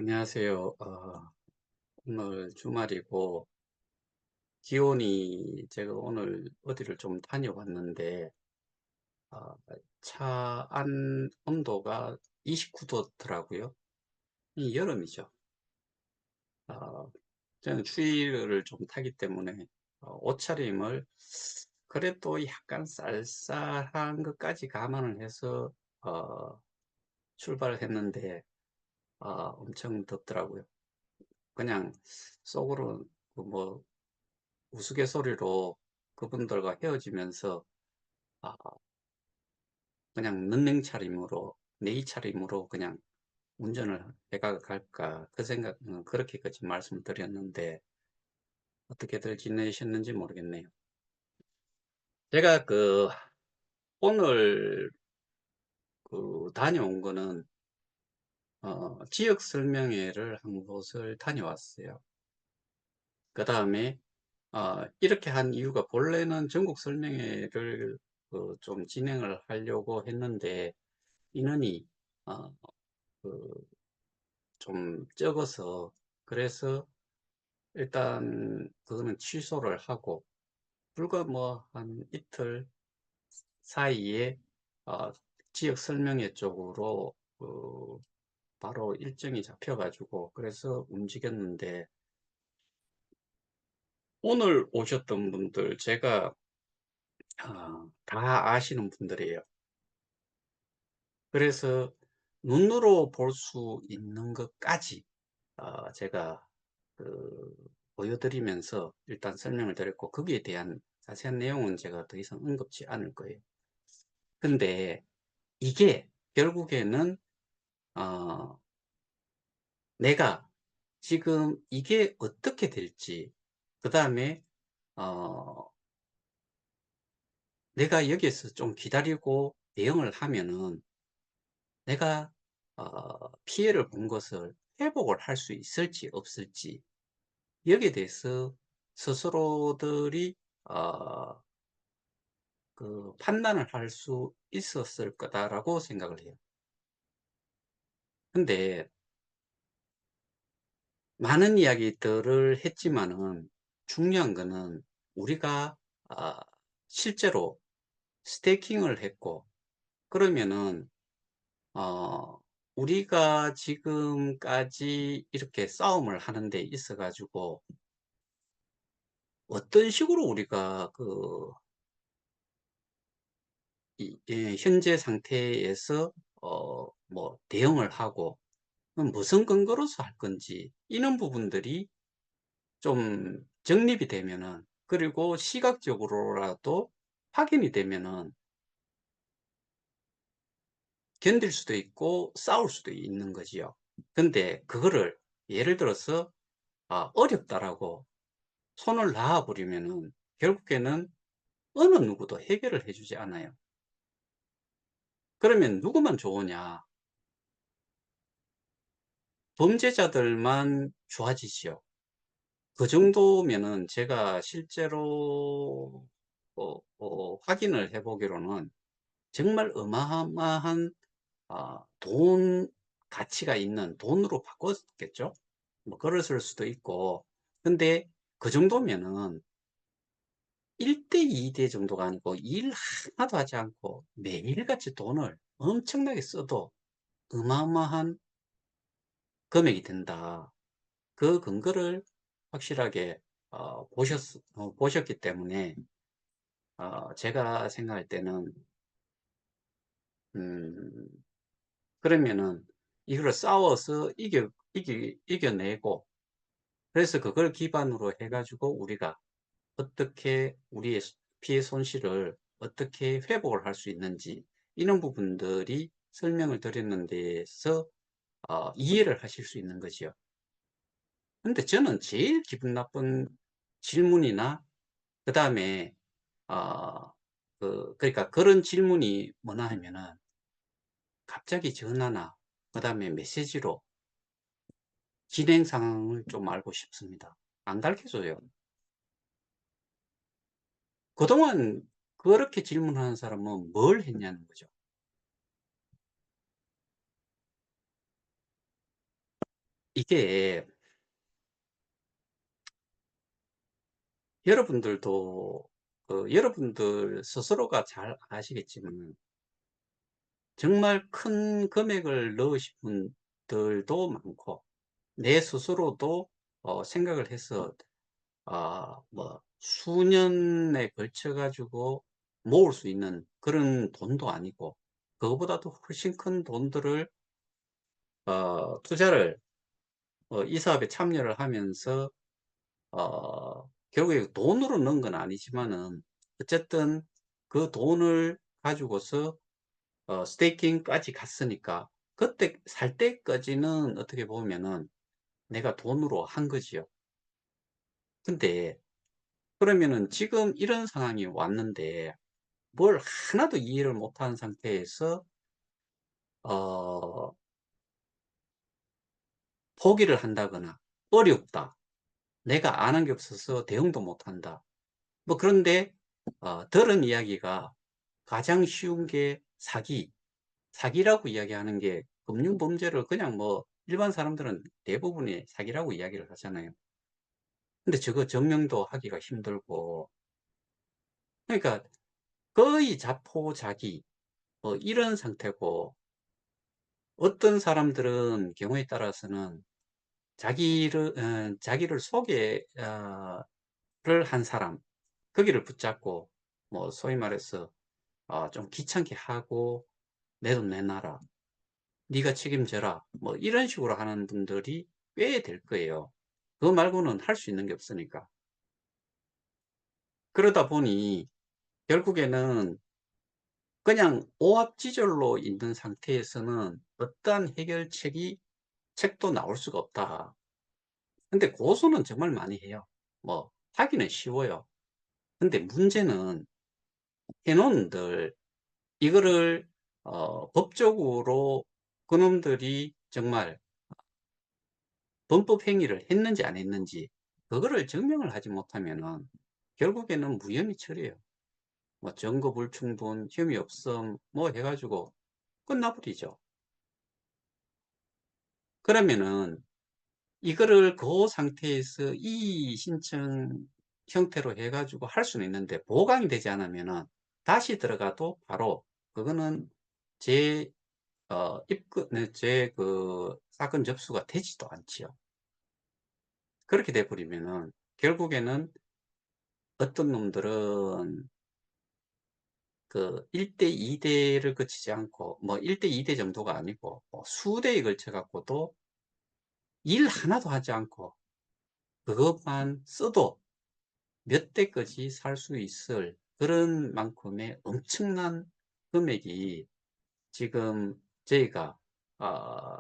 안녕하세요. 오늘 주말이고, 기온이 제가 오늘 어디를 좀 다녀왔는데, 어, 차 안 온도가 29도더라고요. 이 여름이죠. 어, 저는 추위를 좀 타기 때문에 옷차림을 그래도 약간 쌀쌀한 것까지 감안을 해서 출발을 했는데, 엄청 덥더라고요. 그냥 속으로 그뭐 우스갯소리로 그분들과 헤어지면서 아, 그냥 능랭 차림으로 내이 차림으로 그냥 운전을 해가 갈까 그 생각 그렇게까지 말씀을 드렸는데 어떻게들 지내셨는지 모르겠네요. 제가 오늘 다녀온 거는 지역 설명회를 한 곳을 다녀왔어요. 그 다음에 이렇게 한 이유가 본래는 전국 설명회를 좀 진행을 하려고 했는데 인원이 어, 그 좀 적어서 그래서 일단 그거는 취소를 하고 불과 뭐 한 이틀 사이에 어, 지역 설명회 쪽으로 바로 일정이 잡혀가지고 그래서 움직였는데 오늘 오셨던 분들 제가 다 아시는 분들이에요. 그래서 눈으로 볼 수 있는 것까지 제가 그 보여드리면서 일단 설명을 드렸고 거기에 대한 자세한 내용은 제가 더 이상 언급치 않을 거예요. 근데 이게 결국에는 어, 내가 지금 이게 어떻게 될지 그 다음에 어, 내가 여기에서 좀 기다리고 대응을 하면은 내가 피해를 본 것을 회복을 할 수 있을지 없을지 여기에 대해서 스스로들이 어, 판단을 할 수 있었을 거다라고 생각을 해요. 근데 많은 이야기들을 했지만은 중요한 거는 우리가 아, 실제로 스테이킹을 했고 그러면은 어, 우리가 지금까지 이렇게 싸움을 하는 데 있어 가지고 어떤 식으로 우리가 현재 상태에서 뭐 대응을 하고 무슨 근거로서 할 건지 이런 부분들이 좀 정립이 되면은 그리고 시각적으로라도 확인이 되면은 견딜 수도 있고 싸울 수도 있는 거지요. 근데 그거를 예를 들어서 어렵다라고 손을 놔 버리면은 결국에는 어느 누구도 해결을 해 주지 않아요. 그러면 누구만 좋으냐? 범죄자들만 좋아지지요. 그 정도면은 제가 실제로 확인을 해 보기로는 정말 어마어마한 돈 가치가 있는 돈으로 바꿨겠죠. 뭐 그랬을 수도 있고. 근데 그 정도면은 1대 2대 정도가 아니고 일 하나도 하지 않고 매일같이 돈을 엄청나게 써도 어마어마한 금액이 된다. 그 근거를 확실하게 보셨기 때문에 제가 생각할 때는 음, 그러면은 이걸 싸워서 이겨내고 그래서 그걸 기반으로 해가지고 우리가 어떻게 우리의 피해 손실을 어떻게 회복을 할 수 있는지 이런 부분들이 설명을 드리는 데서 이해를 하실 수 있는 거지요. 근데 저는 제일 기분 나쁜 질문이나 그 다음에 어, 그러니까 그런 질문이 뭐나 하면은 갑자기 전화나 그 다음에 메시지로 진행 상황을 좀 알고 싶습니다. 안 가르쳐줘요. 그동안 그렇게 질문하는 사람은 뭘 했냐는 거죠. 이게 여러분들도 여러분들 스스로가 잘 아시겠지만 정말 큰 금액을 넣으신 분들도 많고 내 스스로도 생각을 해서 뭐 수년에 걸쳐 가지고 모을 수 있는 그런 돈도 아니고 그거보다도 훨씬 큰 돈들을 투자를 이 사업에 참여를 하면서 결국에 돈으로 넣은 건 아니지만은 어쨌든 그 돈을 가지고서 스테이킹까지 갔으니까 그때 살 때까지는 어떻게 보면은 내가 돈으로 한 거지요. 근데 그러면은 지금 이런 상황이 왔는데 뭘 하나도 이해를 못한 상태에서 어 포기를 한다거나 어렵다. 내가 아는 게 없어서 대응도 못한다. 뭐 그런데 들은 이야기가 가장 쉬운 게 사기라고 이야기하는 게 금융 범죄를 그냥 뭐 일반 사람들은 대부분이 사기라고 이야기를 하잖아요. 근데 저거 증명도 하기가 힘들고 그러니까 거의 자포자기 이런 상태고 어떤 사람들은 경우에 따라서는 자기를 소개 를 한 사람 거기를 붙잡고 뭐 소위 말해서 좀 귀찮게 하고 "내 돈 내놔라. 네가 책임져라." 뭐 이런 식으로 하는 분들이 꽤 될 거예요. 그거 말고는 할 수 있는 게 없으니까. 그러다 보니 결국에는 그냥 오합지졸로 있는 상태에서는 어떠한 책도 나올 수가 없다. 근데 고소는 정말 많이 해요. 뭐 하기는 쉬워요. 근데 문제는 해 놓은들 이거를 법적으로 그놈들이 정말 범법 행위를 했는지 안 했는지 그거를 증명을 하지 못하면은 결국에는 무혐의 처리예요. 뭐 증거 불충분, 혐의 없음 뭐 해 가지고 끝나버리죠. 그러면은 이거를 그 상태에서 이의 신청 형태로 해 가지고 할 수는 있는데 보강이 되지 않으면은 다시 들어가도 바로 그거는 제 입건 네 제 사건 접수가 되지도 않지요. 그렇게 돼 버리면은 결국에는 어떤 놈들은 1 대 2 대를 거치지 않고 뭐 1 대 2대 정도가 아니고 뭐 수대에 걸쳐 갖고도 일 하나도 하지 않고 그것만 써도 몇 대까지 살 수 있을 그런 만큼의 엄청난 금액이 지금 저희가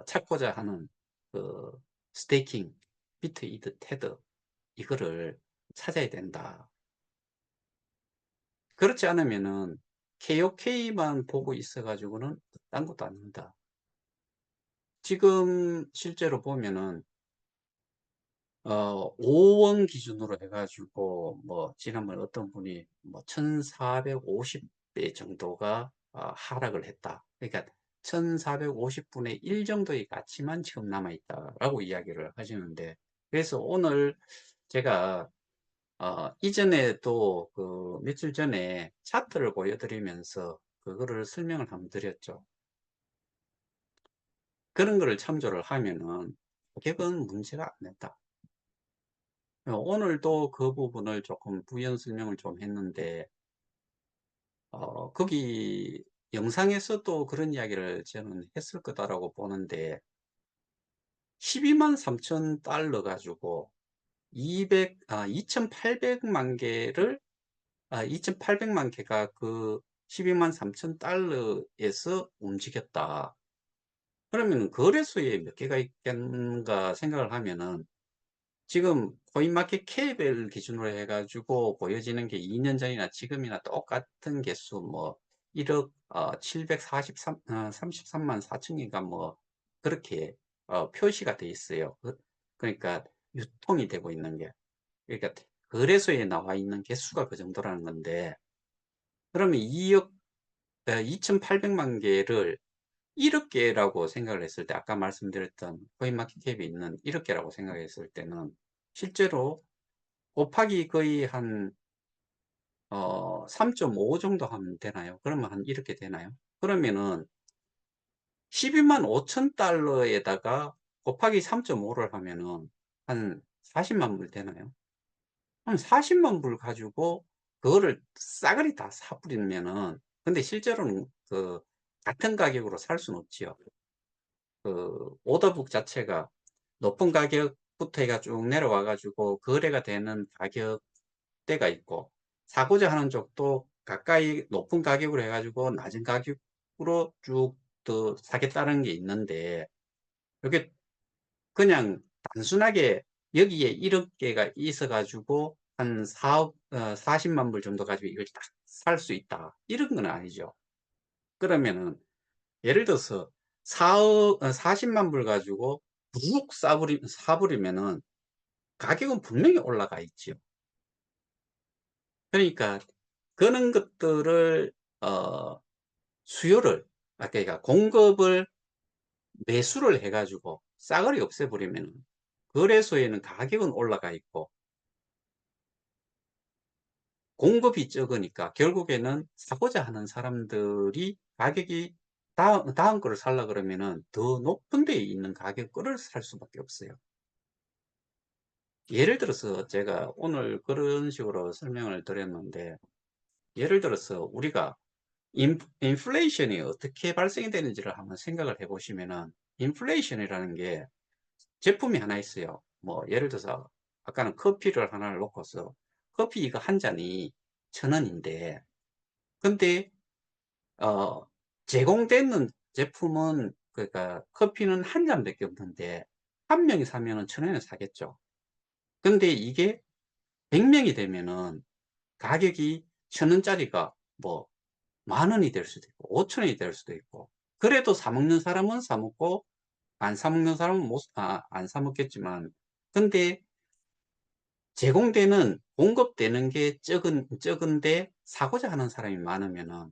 찾고자 하는 그 스테이킹 비트 이트 테드 이거를 찾아야 된다. 그렇지 않으면은 KOK만 보고 있어 가지고는 딴 것도 안 된다. 지금 실제로 보면은 5원 기준으로 해 가지고 뭐 지난번에 어떤 분이 뭐 1,450배 정도가 하락을 했다. 그러니까 1,450 분의 1 정도의 가치만 지금 남아 있다라고 이야기를 하시는데 그래서 오늘 제가 이전에도 며칠 전에 차트를 보여드리면서 그거를 설명을 한번 드렸죠. 그런 거를 참조를 하면은 가격은 문제가 안 된다. 오늘도 그 부분을 조금 부연 설명을 좀 했는데 거기 영상에서도 그런 이야기를 저는 했을 거다라고 보는데 123,000 달러 가지고 2,800만 개를 2,800만 개가 그 123,000 달러에서 움직였다. 그러면 거래소에 몇 개가 있겠는가 생각을 하면은 지금 코인마켓 캡을 기준으로 해 가지고 보여지는 게 2년 전이나 지금이나 똑같은 개수 뭐 1억 743 33만 4천 개가 뭐 그렇게 표시가 돼 있어요. 그러니까 유통이 되고 있는 게. 그러니까 거래소에 나와 있는 개수가 그 정도라는 건데 그러면 2억 2,800만 개를 1억 개라고 생각을 했을 때 아까 말씀드렸던 코인마켓캡이 있는 1억 개라고 생각했을 때는 실제로 곱하기 거의 한 3.5 정도 하면 되나요? 그러면 한 1억 개 되나요? 그러면은 12만 5천 달러에다가 곱하기 3.5를 하면은 한 40만 불 되나요? 한 40만 불 가지고 그거를 싸그리 다 사버리면은, 근데 실제로는 같은 가격으로 살 수는 없지요. 오더북 자체가 높은 가격부터 해가 쭉 내려와 가지고 거래가 되는 가격대가 있고, 사고자 하는 쪽도 가까이 높은 가격으로 해 가지고 낮은 가격으로 쭉 더 사겠다는 게 있는데, 이게 그냥 단순하게 여기에 1억 개가 있어 가지고 한 4억 40만 불 정도 가지고 이걸 딱 살 수 있다, 이런 건 아니죠. 그러면은 예를 들어서 4억 40만 불 가지고 둑 사 버리면은 가격은 분명히 올라가 있지요. 그러니까 그런 것들을 어 수요를, 그러니까 공급을 매수를 해 가지고 싸그리 없애 버리면은 거래소에는 가격은 올라가 있고 공급이 적으니까 결국에는 사고자 하는 사람들이 가격이 다음 거를 살라 그러면은 더 높은 데에 있는 가격 거를 살 수밖에 없어요. 예를 들어서 제가 오늘 그런 식으로 설명을 드렸는데, 예를 들어서 우리가 인플레이션이 어떻게 발생이 되는지를 한번 생각을 해 보시면은, 인플레이션이라는 게 제품이 하나 있어요. 뭐 예를 들어서 아까는 커피를 하나를 놓고서 커피 이거 한 잔이 1,000원인데, 근데 어 제공되는 제품은, 그러니까 커피는 한 잔밖에 없는데 한 명이 사면은 1,000원에 사겠죠. 근데 이게 100명이 되면은 가격이 1,000원짜리가 뭐 10,000원이 될 수도 있고 5,000원이 될 수도 있고, 그래도 사 먹는 사람은 사 먹고 안 사 먹는 사람은 못 안 사 먹겠지만, 근데 제공되는 공급되는 게 적은데 사고자 하는 사람이 많으면은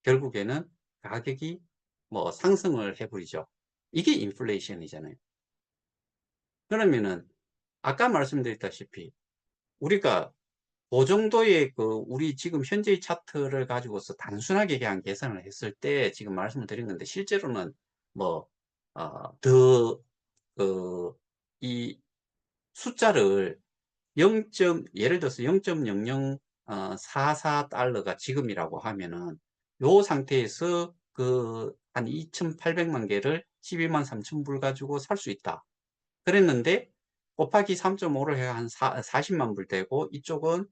결국에는 가격이 뭐 상승을 해 버리죠. 이게 인플레이션이잖아요. 그러면은 아까 말씀드렸다시피 우리가 그 정도의 우리 지금 현재의 차트를 가지고서 단순하게 그냥 계산을 했을 때 지금 말씀을 드린 건데, 실제로는 뭐 더 이 숫자를 0. 예를 들어서 0.00 44 달러가 지금이라고 하면은 요 상태에서 한 2,800만 개를 12만 3천 불 가지고 살 수 있다 그랬는데, 곱하기 3.5를 해야 한 40만 불 되고, 이쪽은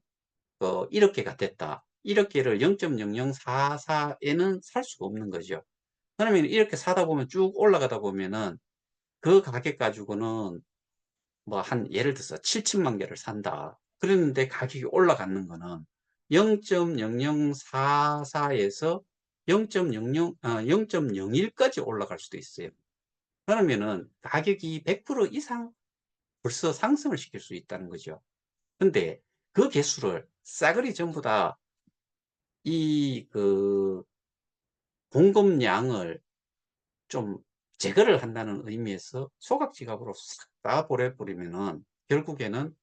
1억 개가 됐다. 1억 개를 0.0044에는 살 수가 없는 거죠. 그러면 이렇게 사다 보면 쭉 올라가다 보면은 그 가격 가지고는 뭐 한 예를 들어서 7천만 개를 산다. 그랬는데 가격이 올라가는 거는 0.0044에서 0.01까지 올라갈 수도 있어요. 그러면은 가격이 100% 이상 벌써 상승을 시킬 수 있다는 거죠. 근데 그 개수를 싸그리 전부 다 이 공급량을 좀 제거를 한다는 의미에서 소각지갑으로 싹 다 보내 버리면은 결국에는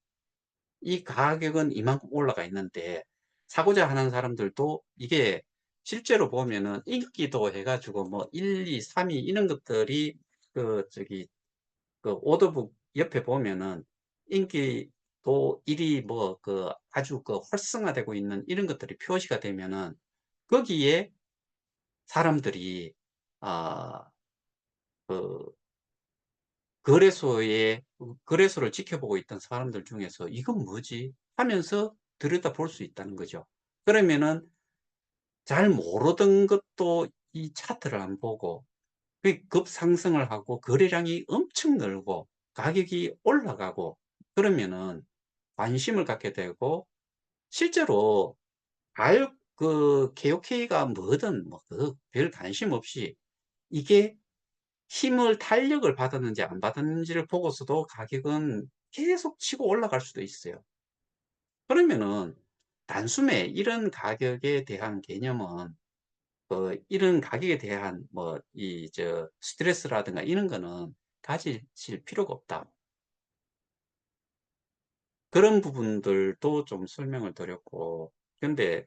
이 가격은 이만큼 올라가 있는데, 사고자 하는 사람들도 이게 실제로 보면은 인기도 해 가지고 뭐 1, 2, 3위 이런 것들이 저기 오더북 옆에 보면은 인기도 1위 뭐 아주 활성화되고 있는 이런 것들이 표시가 되면은 거기에 사람들이 아 그 거래소를 지켜보고 있던 사람들 중에서 '이건 뭐지?' 하면서 들여다볼 수 있다는 거죠. 그러면은 잘 모르던 것도 이 차트를 안 보고 급상승을 하고 거래량이 엄청 늘고 가격이 올라가고, 그러면은 관심을 갖게 되고, 실제로 KOK가 뭐든 뭐 별 관심 없이 이게 힘을 탄력을 받았는지 안 받았는지를 보고서도 가격은 계속 치고 올라갈 수도 있어요. 그러면은 단숨에 이런 가격에 대한 개념은 이런 가격에 대한 뭐 스트레스라든가 이런 거는 가지실 필요가 없다. 그런 부분들도 좀 설명을 드렸고, 근데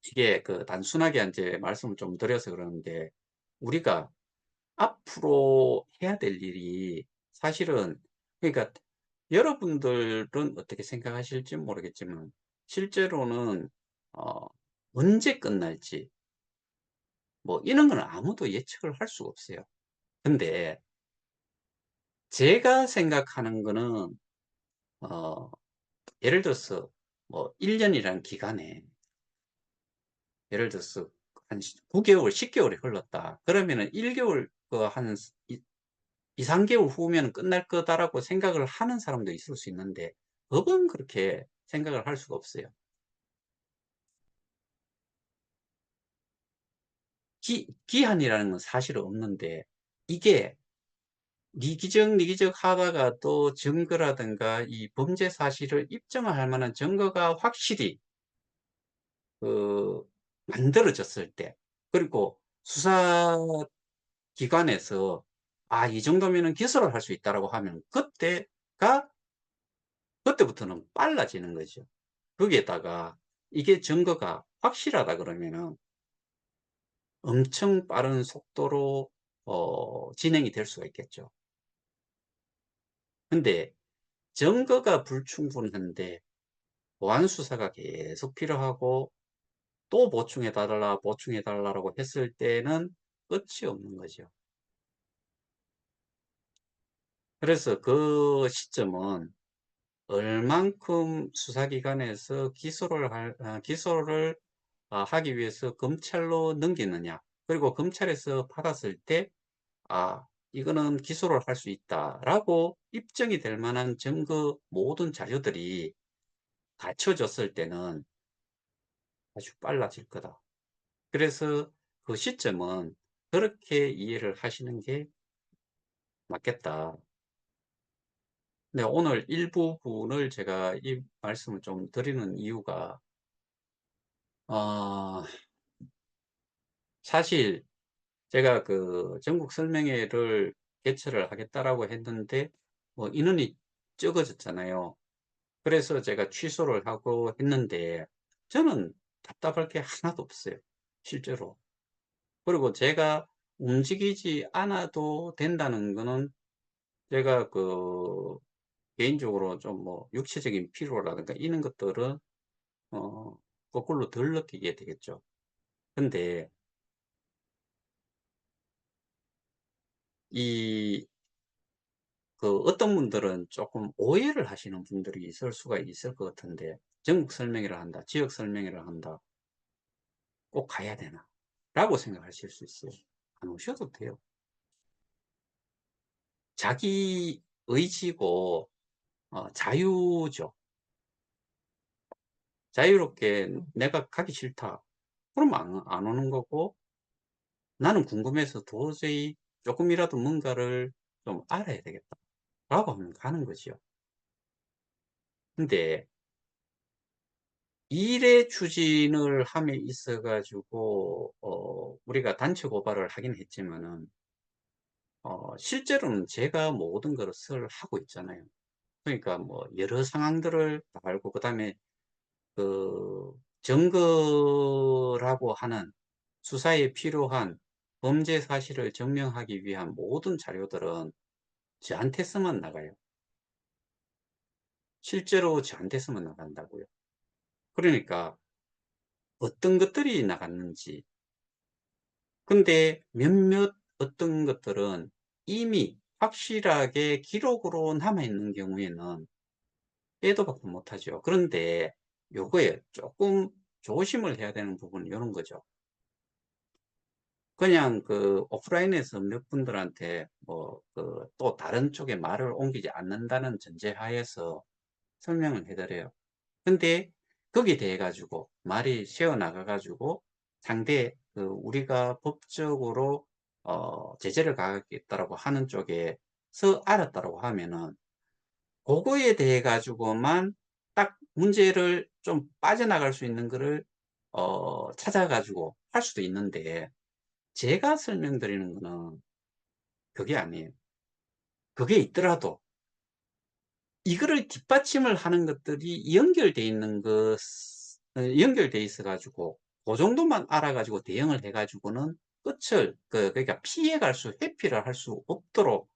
이게 단순하게 인제 말씀을 좀 드려서 그러는데, 우리가 앞으로 해야 될 일이 사실은, 그러니까 여러분들은 어떻게 생각하실지 모르겠지만 실제로는 어 언제 끝날지 뭐 이런 건 아무도 예측을 할 수가 없어요. 근데 제가 생각하는 거는 어 예를 들어서 뭐 1 년이라는 기간에, 예를 들어서 한 9 개월, 10 개월이 흘렀다. 그러면은 1 개월 한 이 2-3 개월 후면 끝날 거다라고 생각을 하는 사람도 있을 수 있는데, 법은 그렇게 생각을 할 수가 없어요. 기한이라는 건 사실은 없는데, 이게 니기적 하다가 또 증거라든가 이 범죄 사실을 입증할 만한 증거가 확실히 그 만들어졌을 때, 그리고 수사기관에서 '아 이 정도면은 기소를 할 수 있다.'라고 하면 그때부터는 빨라지는 거죠. 거기에다가 이게 증거가 확실하다 그러면은 엄청 빠른 속도로 진행이 될 수가 있겠죠. 근데 증거가 불충분한데 보안 수사가 계속 필요하고 또 보충해 달라, 보충해 달라라고 했을 때는 끝이 없는 거죠. 그래서 그 시점은 얼만큼 수사기관에서 기소를 하기 위해서 검찰로 넘기느냐, 그리고 검찰에서 받았을 때 '아 이거는 기소를 할 수 있다.'라고 입증이 될 만한 증거 모든 자료들이 갖춰졌을 때는 아주 빨라질 거다. 그래서 그 시점은 그렇게 이해를 하시는 게 맞겠다. 네, 오늘 일부분을 제가 이 말씀을 좀 드리는 이유가 어 사실 제가 전국 설명회를 개최를 하겠다라고 했는데 뭐 인원이 적어졌잖아요. 그래서 제가 취소를 하고 했는데 저는 답답할 게 하나도 없어요, 실제로. 그리고 제가 움직이지 않아도 된다는 거는 제가 개인적으로 좀 뭐 육체적인 피로라든가 이런 것들은 어 거꾸로 덜 느끼게 되겠죠. 근데 이 어떤 분들은 조금 오해를 하시는 분들이 있을 수가 있을 것 같은데, '전국 설명회를 한다. 지역 설명회를 한다. 꼭 가야 되나?' 라고 생각하실 수 있어요. 안 오셔도 돼요. 자기 의지고 자유죠. 자유롭게 '내가 가기 싫다.' 그러면 안 오는 거고, '나는 궁금해서 도저히 쪼끔이라도 뭔가를 좀 알아야 되겠다.'라고 하면 가는 거지요. 근데 일의 추진을 함에 있어 가지고 우리가 단체 고발을 하긴 했지만은 실제로는 제가 모든 것을 하고 있잖아요. 그러니까 뭐 여러 상황들을 다 알고, 그다음에 증거라고 하는 수사에 필요한 범죄 사실을 증명하기 위한 모든 자료들은 저한테서만 나가요. 실제로 저한테서만 나간다고요. 그러니까 어떤 것들이 나갔는지, 근데 몇몇 어떤 것들은 이미 확실하게 기록으로 남아 있는 경우에는 빼도 박도 못하죠. 그런데 요거에 조금 조심을 해야 되는 부분은 요런 거죠. 그냥 오프라인에서 몇 분들한테 뭐 또 다른 쪽에 말을 옮기지 않는다는 전제하에서 설명을 해 드려요. 근데 거기에 대해 가지고 말이 새어 나가 가지고 상대 우리가 법적으로 제재를 가하겠다라고 하는 쪽에서 알았다라고 하면은 고거에 대해 가지고만 딱 문제를 좀 빠져나갈 수 있는 거를 찾아 가지고 할 수도 있는데 제가 설명드리는 거는 그게 아니에요. 그게 있더라도 이거를 뒷받침을 하는 것들이 연결돼 있는 연결돼 있어 가지고 그 정도만 알아 가지고 대응을 해 가지고는 끝을 그러니까 피해 갈 수 회피를 할 수 없도록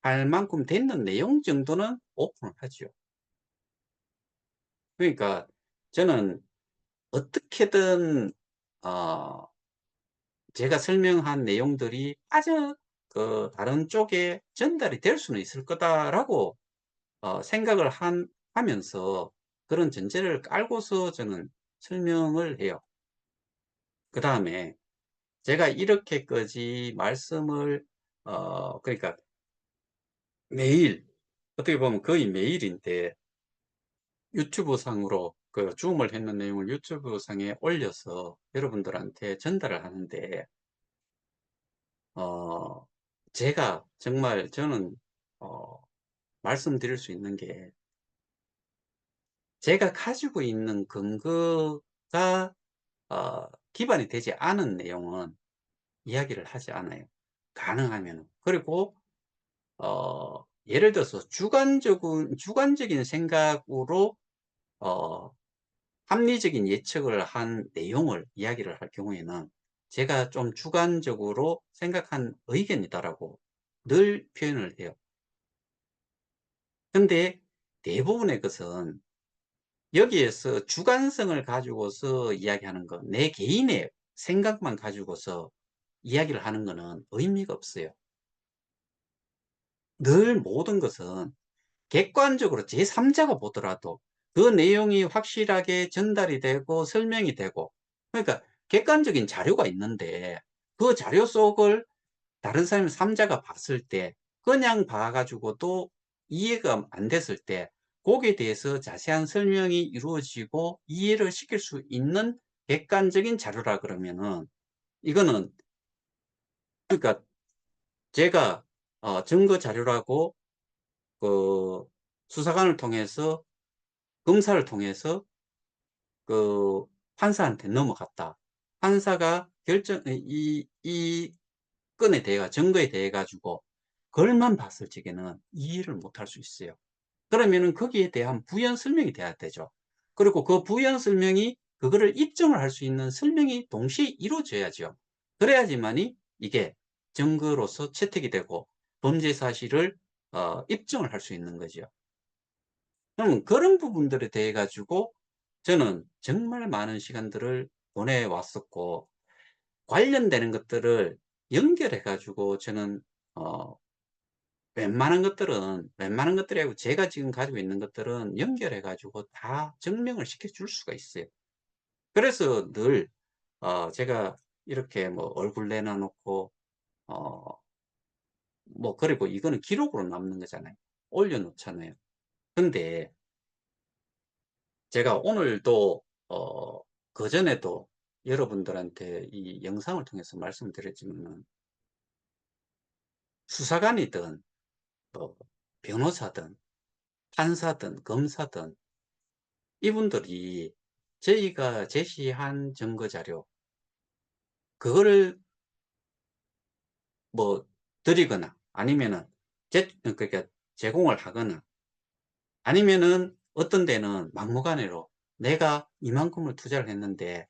할 만큼 됐는 내용 정도는 오픈을 하지요. 그러니까 저는 어떻게든 어 제가 설명한 내용들이 다른 쪽에 전달이 될 수는 있을 거다라고 생각을 하면서 그런 전제를 깔고서 저는 설명을 해요. 그다음에 제가 이렇게까지 말씀을 그러니까 매일 어떻게 보면 거의 매일인데 유튜브 상으로 그 줌을 했는 내용을 유튜브 상에 올려서 여러분들한테 전달을 하는데 어 제가 정말 저는 어 말씀드릴 수 있는 게 제가 가지고 있는 근거가 기반이 되지 않은 내용은 이야기를 하지 않아요, 가능하면은. 그리고 예를 들어서 주관적인 생각으로 어 합리적인 예측을 한 내용을 이야기를 할 경우에는 제가 좀 주관적으로 생각한 의견이다라고 늘 표현을 해요. 근데 대부분의 것은 여기에서 주관성을 가지고서 이야기하는 것, 내 개인의 생각만 가지고서 이야기를 하는 거는 의미가 없어요. 늘 모든 것은 객관적으로 제3자가 보더라도 그 내용이 확실하게 전달이 되고 설명이 되고, 그러니까 객관적인 자료가 있는데 그 자료 속을 다른 사람 3자가 봤을 때 그냥 봐 가지고도 이해가 안 됐을 때 거기에 대해서 자세한 설명이 이루어지고 이해를 시킬 수 있는 객관적인 자료라 그러면은 이거는, 그러니까 제가 증거 자료라고 그 수사관을 통해서 검사를 통해서 그 판사한테 넘어갔다. 판사가 이 건에 대해 증거에 대해 가지고 그걸만 봤을 적에는 이해를 못할 수 있어요. 그러면은 거기에 대한 부연 설명이 돼야 되죠. 그리고 그 부연 설명이 그거를 입증을 할 수 있는 설명이 동시에 이루어져야죠. 그래야지만이 이게 증거로서 채택이 되고 범죄 사실을 입증을 할 수 있는 거죠. 그럼 그런 부분들에 대해 가지고 저는 정말 많은 시간들을 보내 왔었고, 관련되는 것들을 연결해 가지고 저는 어 웬만한 것들이 아니고 제가 지금 가지고 있는 것들은 연결해 가지고 다 증명을 시켜 줄 수가 있어요. 그래서 늘 제가 이렇게 뭐 얼굴 내놔 놓고 어 뭐 그리고 이거는 기록으로 남는 거잖아요. 올려 놓잖아요. 근데 제가 오늘도 그전에도 여러분들한테 이 영상을 통해서 말씀드렸지만은 수사관이든 또 변호사든 판사든 검사든 이분들이 저희가 제시한 증거 자료 그거를 뭐 드리거나 아니면은 그러니까 제공을 하거나 아니면은 어떤 데는 막무가내로 "내가 이만큼을 투자를 했는데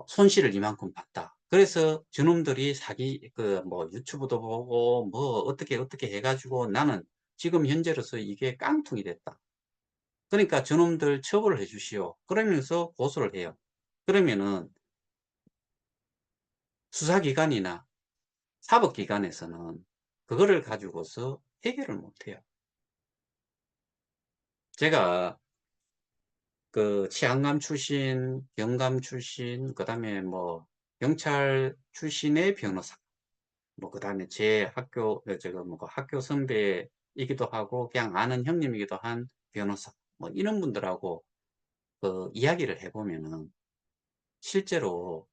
손실을 이만큼 봤다." 그래서 저놈들이 사기 뭐 유튜브도 보고 뭐 어떻게 해 가지고 "나는 지금 현재로서 이게 깡통이 됐다. 그러니까 저놈들 처벌을 해 주시오." 그러면서 고소를 해요. 그러면은 수사기관이나 사법기관에서는 그거를 가지고서 해결을 못 해요. 제가 그 치안감 출신, 경감 출신, 그다음에 뭐 경찰 출신의 변호사, 뭐 그다음에 제 학교 제가 뭐 그 학교 선배이기도 하고 그냥 아는 형님이기도 한 변호사, 뭐 이런 분들하고 그 이야기를 해 보면은 실제로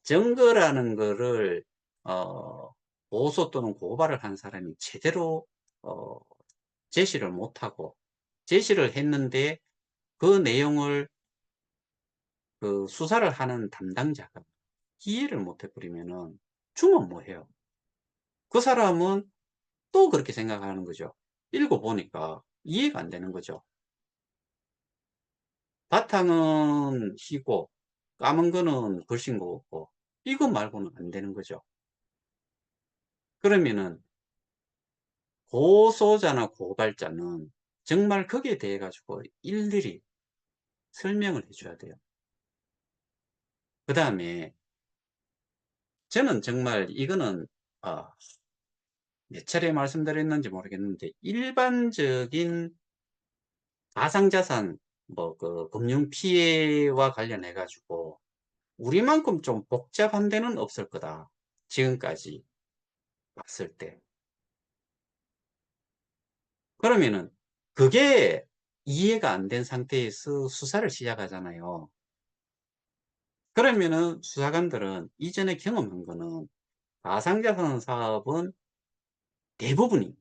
증거라는 거를 어 고소 또는 고발을 한 사람이 제대로 어 제시를 못하고 제시를 했는데 그 내용을 그 수사를 하는 담당자가 이해를 못 해 버리면은 주면 뭐 해요? 그 사람은 또 그렇게 생각하는 거죠. 읽어 보니까 이해가 안 되는 거죠. 바탕은 희고 까만 거는 글씨인 것 같고 이거 말고는 안 되는 거죠. 그러면은 고소자나 고발자는 정말 거기에 대해 가지고 일일이 설명을 해 줘야 돼요. 그다음에 저는 정말 이거는 아 몇 차례 말씀드렸는지 모르겠는데 일반적인 가상자산 뭐 그 금융 피해와 관련해 가지고 '우리만큼 좀 복잡한 데는 없을 거다.' 지금까지 봤을 때. 그러면은 그게 이해가 안 된 상태에서 수사를 시작하잖아요. 그러면은 수사관들은 이전에 경험한 거는 가상자산 사업은 대부분이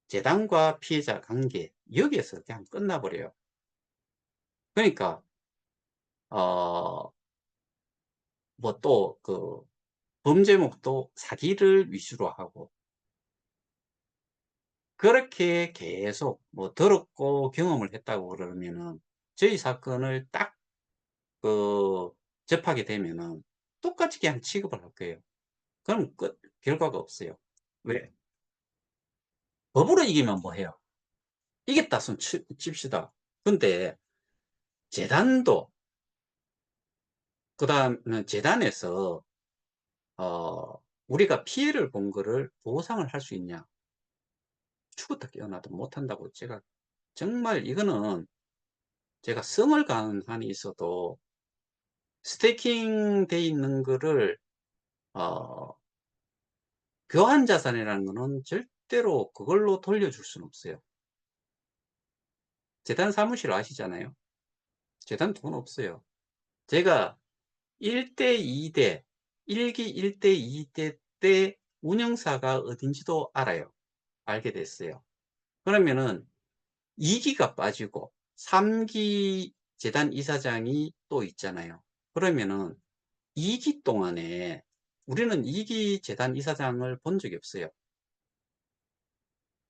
재단과 피해자 관계 여기에서 그냥 끝나 버려요. 그러니까 어 뭐 또 그 범죄목도 사기를 위주로 하고 그렇게 계속 뭐 들었고 경험을 했다고 그러면은 저희 사건을 딱 그 접하게 되면은 똑같이 그냥 취급을 할 거예요. 그럼 끝. 결과가 없어요. 왜? 법으로 이기면 뭐 해요? 이겼다 손 칩시다. 근데 재단도 그다음에 재단에서 어 우리가 피해를 본 거를 보상을 할 수 있냐? 죽었다 깨어나도 못 한다고 제가 정말 이거는 제가 성을 가는 한이 있어도 스태킹 돼 있는 거를 어 교환 자산이라는 거는 절대로 그걸로 돌려줄 수는 없어요. 재단 사무실 아시잖아요. 재단 돈 없어요. 제가 1대 2대 1기 1대 2대 때 운영사가 어딘지도 알아요. 알게 됐어요. 그러면은 2 기가 빠지고 3기 재단 이사장이 또 있잖아요. 그러면은 2기 동안에 우리는 2기 재단 이사장을 본 적이 없어요.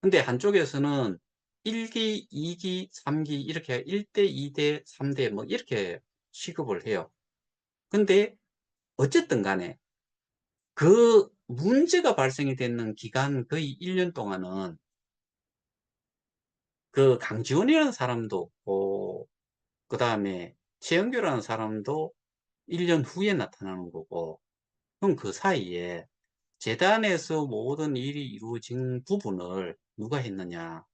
근데 한쪽에서는 1 기, 2 기, 3기 이렇게 1대 2대 3대 뭐 이렇게 취급을 해요. 근데 어쨌든 간에 그 문제가 발생이 되는 기간 거의 1년 동안은 그 강지원이라는 사람도 없고 그다음에 최영규라는 사람도 1년 후에 나타나는 거고 그럼 그 사이에 재단에서 모든 일이 이루어진 부분을 누가 했느냐.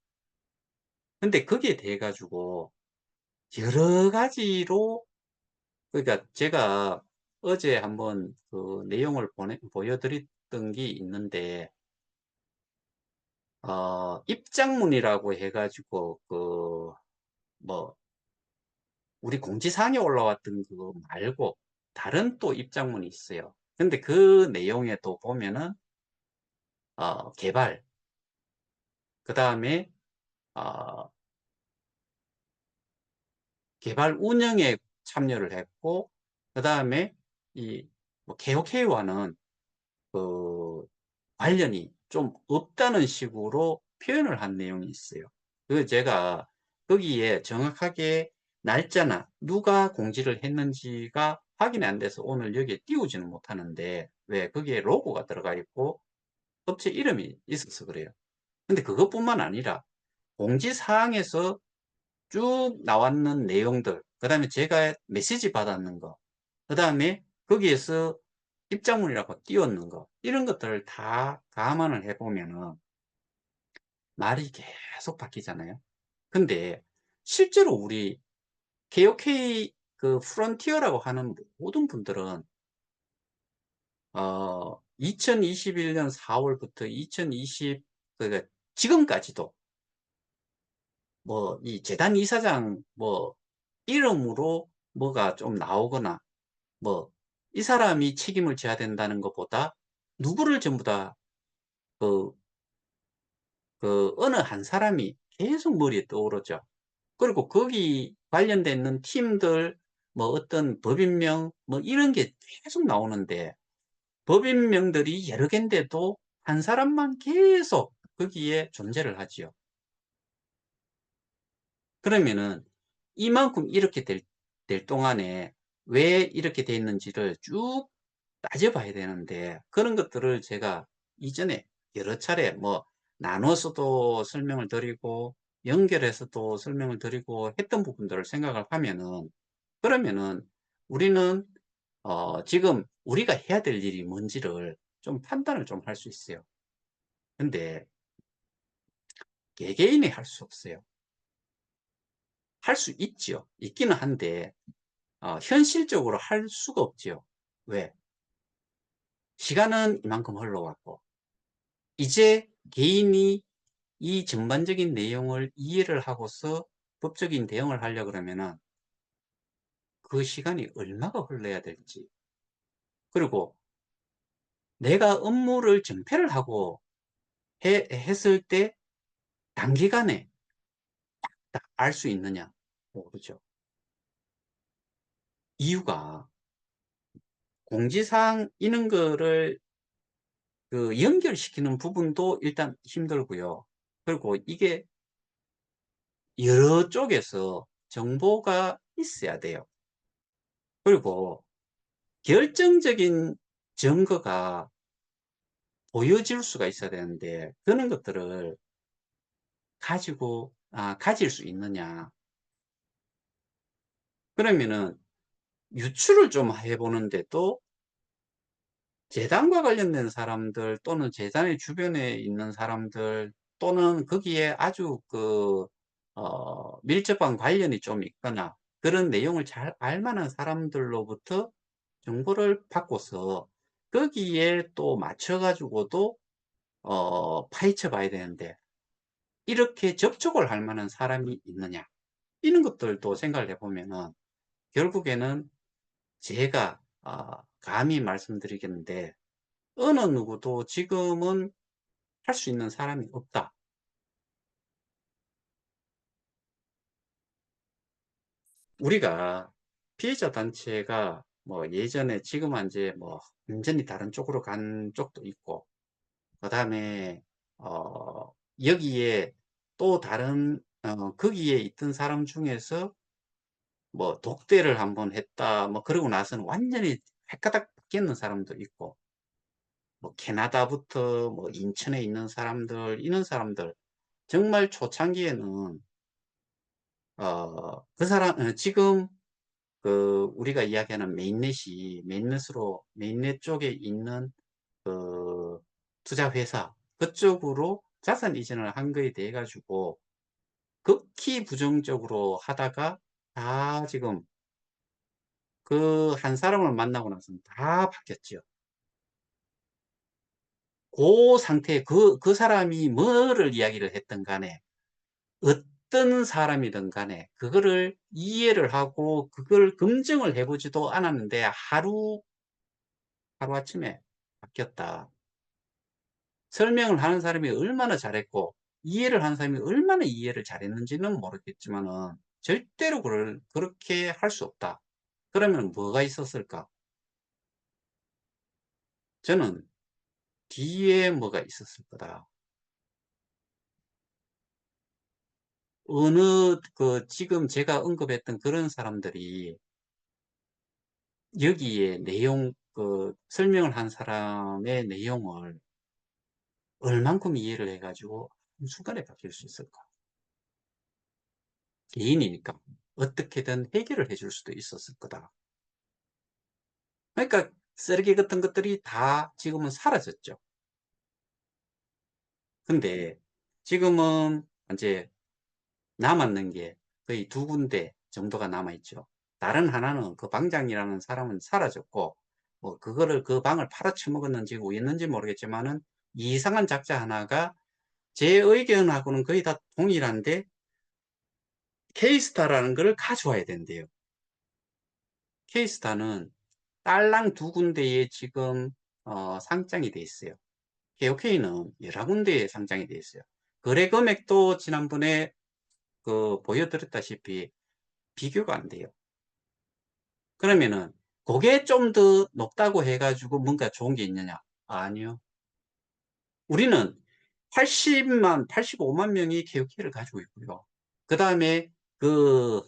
근데 거기에 대해 가지고 여러 가지로 그러니까 제가 어제 한번 그 내용을 보여 드렸던 게 있는데 입장문이라고 해 가지고 그 뭐 우리 공지사항에 올라왔던 그거 말고 다른 또 입장문이 있어요. 근데 그 내용에 또 보면은 개발 그다음에 어 개발 운영에 참여를 했고 그다음에 이 뭐 KOK와는 그 관련이 좀 없다는 식으로 표현을 한 내용이 있어요. 그 제가 거기에 정확하게 날짜나 누가 공지를 했는지가 확인이 안 돼서 오늘 여기에 띄우지는 못하는데 왜 거기에 로고가 들어가 있고 업체 이름이 있어서 그래요. 근데 그것뿐만 아니라 공지사항에서 쭉 나왔는 내용들 그다음에 제가 메시지 받았는 거 그다음에 거기에서 입장문이라고 띄웠는 거 이런 것들을 다 감안을 해 보면은 말이 계속 바뀌잖아요. 근데 실제로 우리 KOK 그 프론티어라고 하는 모든 분들은 2021년 4 월부터 2020 그러니까 지금까지도 뭐 이 재단 이사장 뭐 이름으로 뭐가 좀 나오거나 뭐 이 사람이 책임을 져야 된다는 것보다 누구를 전부 다 그 어느 한 사람이 계속 머리에 떠오르죠. 그리고 거기 관련돼 있는 팀들 뭐 어떤 법인명 뭐 이런 게 계속 나오는데 법인명들이 여러 개인데도 한 사람만 계속 거기에 존재를 하지요. 그러면은 이만큼 이렇게 될 동안에 왜 이렇게 돼 있는지를 쭉 따져봐야 되는데 그런 것들을 제가 이전에 여러 차례 뭐 나눠서도 설명을 드리고 연결해서도 설명을 드리고 했던 부분들을 생각을 하면은 그러면은 우리는 지금 우리가 해야 될 일이 뭔지를 좀 판단을 좀 할 수 있어요. 근데 개개인이 할 수 없어요. 할 수 있지요. 있기는 한데 현실적으로 할 수가 없지요. 왜? 시간은 이만큼 흘러갔고 이제 개인이 이 전반적인 내용을 이해를 하고서 법적인 대응을 하려 그러면은 그 시간이 얼마가 흘러야 될지 그리고 내가 업무를 전폐를 하고 했을 때 단기간에 알 수 있느냐 모르죠. 이유가 공지사항 이런 거를 그 연결시키는 부분도 일단 힘들고요. 그리고 이게 여러 쪽에서 정보가 있어야 돼요. 그리고 결정적인 증거가 보여질 수가 있어야 되는데 그런 것들을 가질 수 있느냐. 그러면은 유출을 좀 해보는데도 재단과 관련된 사람들 또는 재단의 주변에 있는 사람들 또는 거기에 아주 밀접한 관련이 좀 있거나 그런 내용을 잘 알만한 사람들로부터 정보를 받고서 거기에 또 맞춰가지고도 파헤쳐 봐야 되는데 이렇게 접촉을 할 만한 사람이 있느냐 이런 것들도 생각을 해보면은 결국에는 제가 감히 말씀드리겠는데 어느 누구도 지금은 할 수 있는 사람이 없다. 우리가 피해자 단체가 뭐 예전에 지금은 이제 뭐 완전히 다른 쪽으로 간 쪽도 있고 그다음에 어 여기에 또 다른 거기에 있던 사람 중에서 뭐 독대를 한번 했다 뭐 그러고 나서는 완전히 헷가닥 바뀌는 사람도 있고 뭐 캐나다부터 뭐 인천에 있는 사람들 이런 사람들 정말 초창기에는 그 사람 지금 우리가 이야기하는 메인넷이 메인넷 쪽에 있는 그 투자 회사 그쪽으로 자산 이전을 한 거에 대해 가지고 극히 부정적으로 하다가 다 지금 그 한 사람을 만나고 나서는 다 바뀌었죠. 그 상태에 그 사람이 뭐를 이야기를 했든 간에 어떤 사람이든 간에 그거를 이해를 하고 그걸 검증을 해 보지도 않았는데 하루아침에 바뀌었다. 설명을 하는 사람이 얼마나 잘했고 이해를 하는 사람이 얼마나 이해를 잘했는지는 모르겠지만은 절대로 그렇게 할 수 없다. 그러면 뭐가 있었을까? 저는 뒤에 뭐가 있었을 거다. 어느 지금 제가 언급했던 그런 사람들이 여기에 내용 설명을 한 사람의 내용을 얼만큼 이해를 해 가지고 한순간에 바뀔 수 있을까? 개인이니까 어떻게든 해결을 해줄 수도 있었을 거다. 그러니까 쓰레기 같은 것들이 다 지금은 사라졌죠. 근데 지금은 이제 남았는 게 거의 두 군데 정도가 남아 있죠. 다른 하나는 그 방장이라는 사람은 사라졌고 뭐 그거를 그 방을 팔아쳐먹었는지 뭐였는지 모르겠지만은 이상한 작자 하나가 제 의견하고는 거의 다 동일한데 케이스타라는 걸 가져와야 된대요. 케이스타는 딸랑 두 군데에 지금 상장이 돼 있어요. KOK는 여러 군데에 상장이 돼 있어요. 거래 금액도 지난번에 보여드렸다시피 비교가 안 돼요. 그러면은 그게 좀 더 높다고 해 가지고 뭔가 좋은 게 있느냐? 아니요. 우리는 85만 명이 KOK를 가지고 있고요. 그다음에 그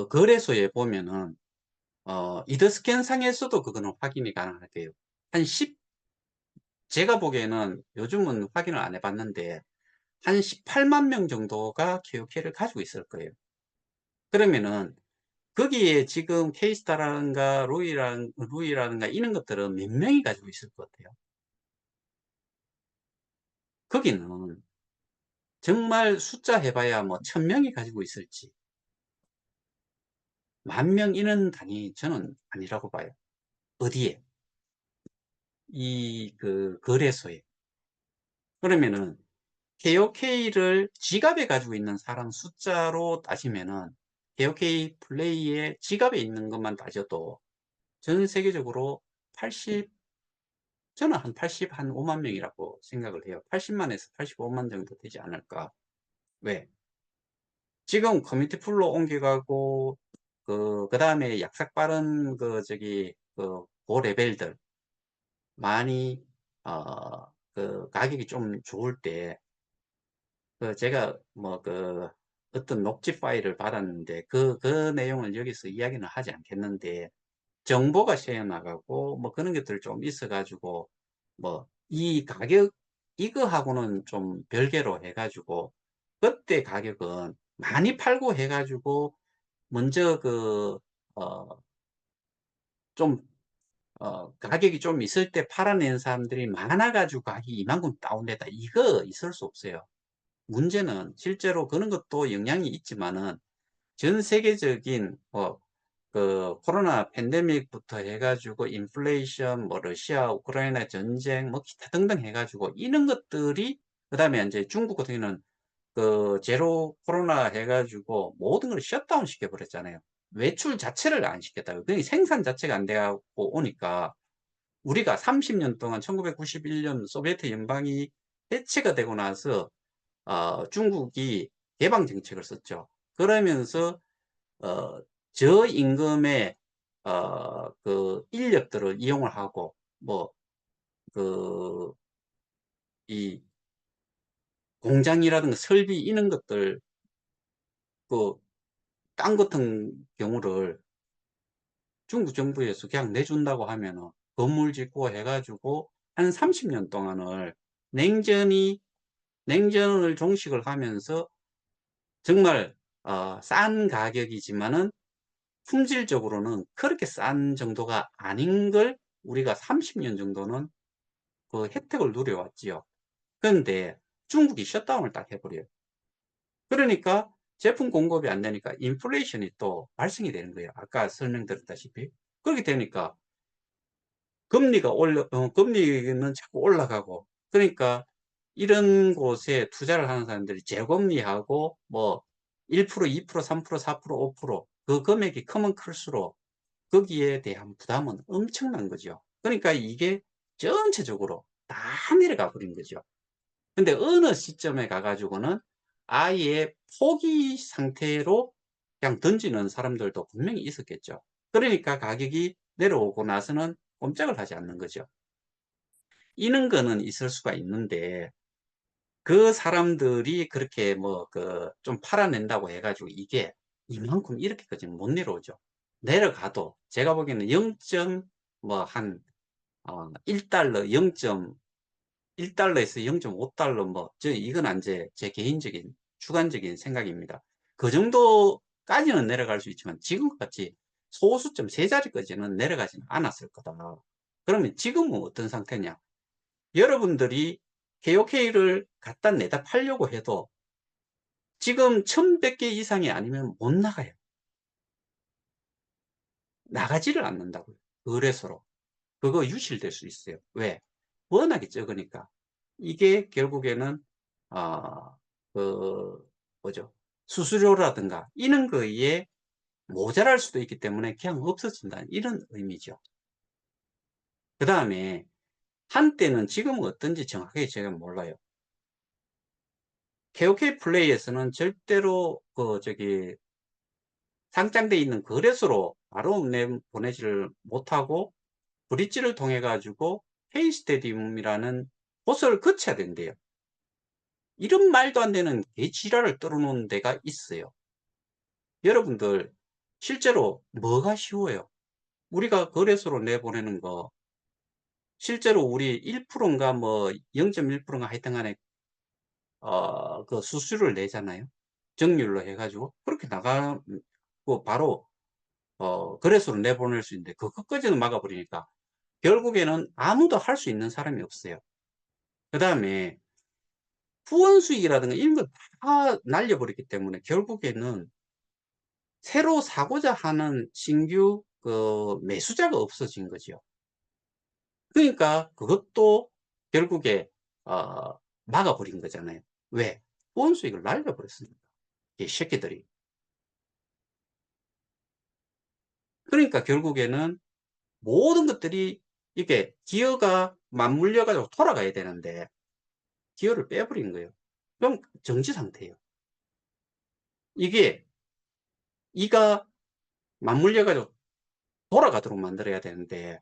거래소에 보면은 이더스캔 상에서도 그거는 확인이 가능할 거예요. 한 10 제가 보기에는 요즘은 확인을 안 해 봤는데 한 18만 명 정도가 KOK를 가지고 있을 거예요. 그러면은 거기에 지금 K스타라든가 루이라든가 이런 것들은 몇 명이 가지고 있을 것 같아요. 거기는 정말 숫자 해 봐야 뭐 1000명이 가지고 있을지 10,000명 이런 단위 저는 아니라고 봐요. 어디에? 이 거래소에. 그러면은 KOK를 지갑에 가지고 있는 사람 숫자로 따지면은 KOK 플레이에 지갑에 있는 것만 따져도 전 세계적으로 80 저는 한 5만 명이라고 생각을 해요. 80만에서 85만 정도 되지 않을까. 왜? 지금 커뮤니티 풀로 옮겨가고 그다음에 약삭 빠른 고 레벨들 많이 가격이 좀 좋을 때 제가 뭐 어떤 녹취 파일을 받았는데 그 내용을 여기서 이야기는 하지 않겠는데 정보가 새어 나가고 뭐 그런 것들이 좀 있어 가지고 뭐 이 가격 이거하고는 좀 별개로 해 가지고 그때 가격은 많이 팔고 해 가지고 먼저 어 좀 가격이 좀 있을 때 팔아낸 사람들이 많아 가지고 가격이 이만큼 다운됐다. 이거 있을 수 없어요. 문제는 실제로 그런 것도 영향이 있지만은 전 세계적인 코로나 팬데믹부터 해 가지고 인플레이션 뭐 러시아 우크라이나 전쟁 뭐 기타 등등 해 가지고 이런 것들이 그다음에 인제 중국 같은 경우는 제로 코로나 해 가지고 모든 걸 셧다운 시켜 버렸잖아요. 외출 자체를 안 시켰다고요. 그러니 생산 자체가 안 돼 갖고 오니까 우리가 30년 동안 1991년 소비에트 연방이 해체가 되고 나서 중국이 개방 정책을 썼죠. 그러면서 어 저임금의 인력들을 이용을 하고 뭐 그 이 공장이라든가 설비 이런 것들 그 땅 같은 경우를 중국 정부에서 그냥 내준다고 하면은 건물 짓고 해 가지고 한 30년 동안을 냉전이 냉전을 종식을 하면서 정말 싼 가격이지만은 품질적으로는 그렇게 싼 정도가 아닌 걸 우리가 30년 정도는 그 혜택을 누려왔지요. 그런데 중국이 셧다운을 딱 해 버려요. 그러니까 제품 공급이 안 되니까 인플레이션이 또 발생이 되는 거예요, 아까 설명드렸다시피. 그렇게 되니까 금리는 자꾸 올라가고 그러니까 이런 곳에 투자를 하는 사람들이 제금리하고 뭐 1% 2% 3% 4% 5%그 금액이 크면 클수록 거기에 대한 부담은 엄청난 거죠. 그러니까 이게 전체적으로 다 내려가 버린 거죠. 근데 어느 시점에 가 가지고는 아예 포기 상태로 그냥 던지는 사람들도 분명히 있었겠죠. 그러니까 가격이 내려오고 나서는 꼼짝을 하지 않는 거죠. 이런 거는 있을 수가 있는데 그 사람들이 그렇게 뭐 좀 팔아낸다고 해 가지고 이게 이만큼 이렇게까지는 못 내려오죠. 내려가도 제가 보기에는 0. 뭐 한 $1 $0.1에서 $0.5 뭐 이건 인제 제 개인적인 주관적인 생각입니다. 그 정도까지는 내려갈 수 있지만 지금같이 소수점 세 자리까지는 내려가지는 않았을 거다. 그러면 지금은 어떤 상태냐? 여러분들이 KOK를 갖다 내다 팔려고 해도 지금 1,100개 이상이 아니면 못 나가요. 나가지를 않는다고요, 거래소로. 그거 유실될 수 있어요. 왜? 워낙에 적으니까. 이게 결국에는 아 뭐죠? 수수료라든가 이런 거에 모자랄 수도 있기 때문에 그냥 없어진다는 이런 의미죠. 그다음에 한때는 지금은 어떤지 정확하게 제가 몰라요. KOK 플레이에서는 절대로 상장돼 있는 거래소로 바로 보내지를 못하고 브릿지를 통해 가지고 K스테디움이라는 곳을 거쳐야 된대요. 이런 말도 안 되는 개지랄을 떨어놓은 데가 있어요. 여러분들 실제로 뭐가 쉬워요? 우리가 거래소로 내보내는 거 실제로 우리 1%인가 뭐 0.1%인가 하여튼 간에 그 수수료를 내잖아요. 정률로 해 가지고 그렇게 나가고 바로 거래소로 내보낼 수 있는데 그것까지는 막아 버리니까 결국에는 아무도 할 수 있는 사람이 없어요. 그다음에 후원 수익이라든가 이런 거 다 날려 버렸기 때문에 결국에는 새로 사고자 하는 신규 그 매수자가 없어진 거죠. 그러니까 그것도 결국에 막아 버린 거잖아요. 왜? 후원 수익을 날려 버렸으니까. 이 새끼들이. 그러니까 결국에는 모든 것들이 이게 기어가 맞물려 가지고 돌아가야 되는데 기어를 빼버린 거예요. 그럼 정지 상태예요. 이게 이가 맞물려 가지고 돌아가도록 만들어야 되는데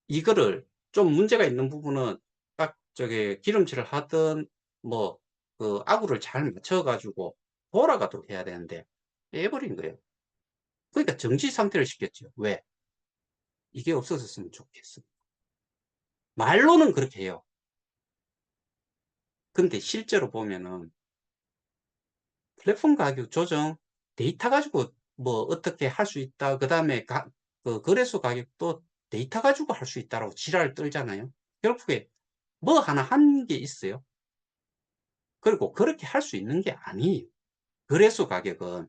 이거를 좀 문제가 있는 부분은 딱 저기 기름칠을 하든 뭐 그 아구를 잘 맞춰 가지고 돌아가도록 해야 되는데 빼버린 거예요. 그러니까 정지 상태를 시켰죠. 왜? 이게 없어졌으면 좋겠어. 말로는 그렇게 해요. 근데 실제로 보면은 플랫폼 가격 조정 데이터 가지고 뭐 어떻게 할 수 있다. 그다음에 그 거래소 가격도 데이터 가지고 할 수 있다라고 지랄을 떨잖아요. 결국에 뭐 하나 한 게 있어요. 그리고 그렇게 할 수 있는 게 아니에요. 거래소 가격은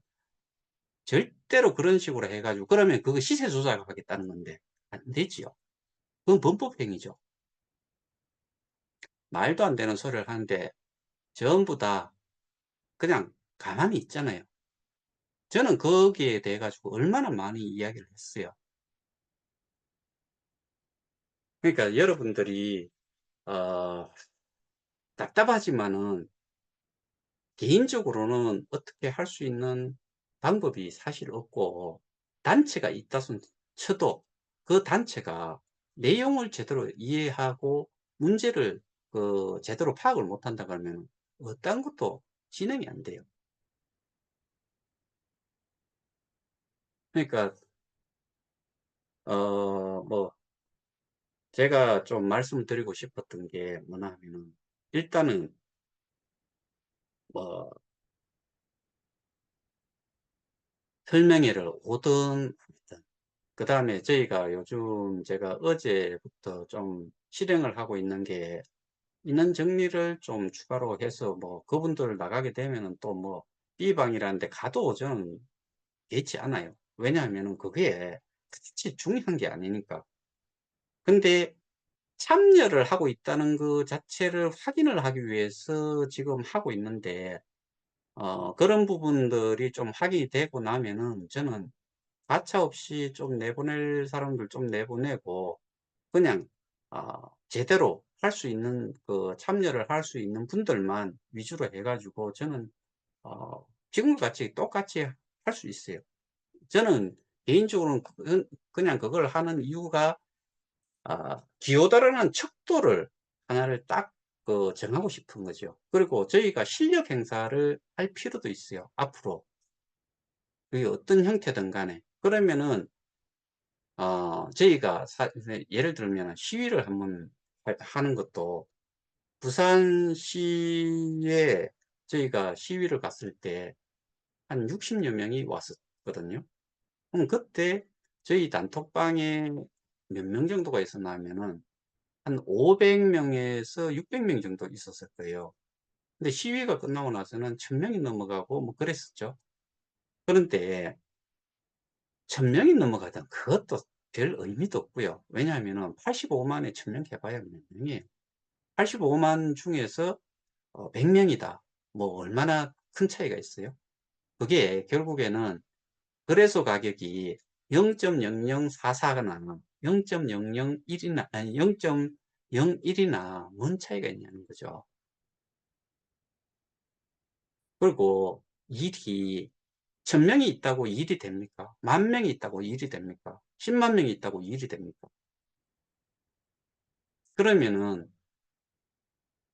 절대로 그런 식으로 해 가지고 그러면 그거 시세 조작을 하겠다는 건데 안 되지요. 그건 범법 행위죠. 말도 안 되는 소리를 하는데 전부 다 그냥 가만히 있잖아요. 저는 거기에 대해 가지고 얼마나 많이 이야기를 했어요. 그러니까 여러분들이 어 답답하지만은 개인적으로는 어떻게 할 수 있는 방법이 사실 없고 단체가 있다 손 쳐도 그 단체가 내용을 제대로 이해하고 문제를 제대로 파악을 못한다 그러면 어떤 것도 진행이 안 돼요. 그러니까 뭐 제가 좀 말씀드리고 싶었던 게 뭐냐 하면은 일단은 뭐 설명회를 오든 말든 그다음에 저희가 요즘 제가 어제부터 좀 실행을 하고 있는 게 인원 정리를 좀 추가로 해서 뭐 그분들 나가게 되면은 또 뭐 B방이라는 데 가도 저는 개의치 않아요. 왜냐하면은 그게 그렇게 중요한 게 아니니까. 근데 참여를 하고 있다는 그 자체를 확인을 하기 위해서 지금 하고 있는데 그런 부분들이 좀 확인이 되고 나면은 저는 가차없이 좀 내보낼 사람들 좀 내보내고 그냥 제대로 할 수 있는 참여를 할 수 있는 분들만 위주로 해 가지고 저는 지금과 같이 똑같이 할 수 있어요. 저는 개인적으로는 그냥 그걸 하는 이유가 기여도라는 척도를 하나를 딱 정하고 싶은 거죠. 그리고 저희가 실력 행사를 할 필요도 있어요, 앞으로. 그게 어떤 형태든 간에. 그러면은 저희가 예를 들면 시위를 한번 하는 것도 부산시에 저희가 시위를 갔을 때 한 60여 명이 왔었거든요. 그럼 그때 저희 단톡방에 몇 명 정도가 있었나 하면은 한 500명에서 600명 정도 있었을 거예요. 근데 시위가 끝나고 나서는 1000명이 넘어가고 뭐 그랬었죠. 그런데 1000명이 넘어가든 그것도 별 의미도 없고요. 왜냐하면은 85만에 1000명 해봐야 몇 명이에요. 85만 중에서 100명이다. 뭐 얼마나 큰 차이가 있어요? 그게 결국에는 거래소 가격이 0.0044나 0.001이나 아니 0.01이나 뭔 차이가 있냐는 거죠. 그리고 일이 1000명이 있다고 일이 됩니까? 10,000명이 있다고 일이 됩니까? 100,000 명이 있다고 일이 됩니까? 그러면은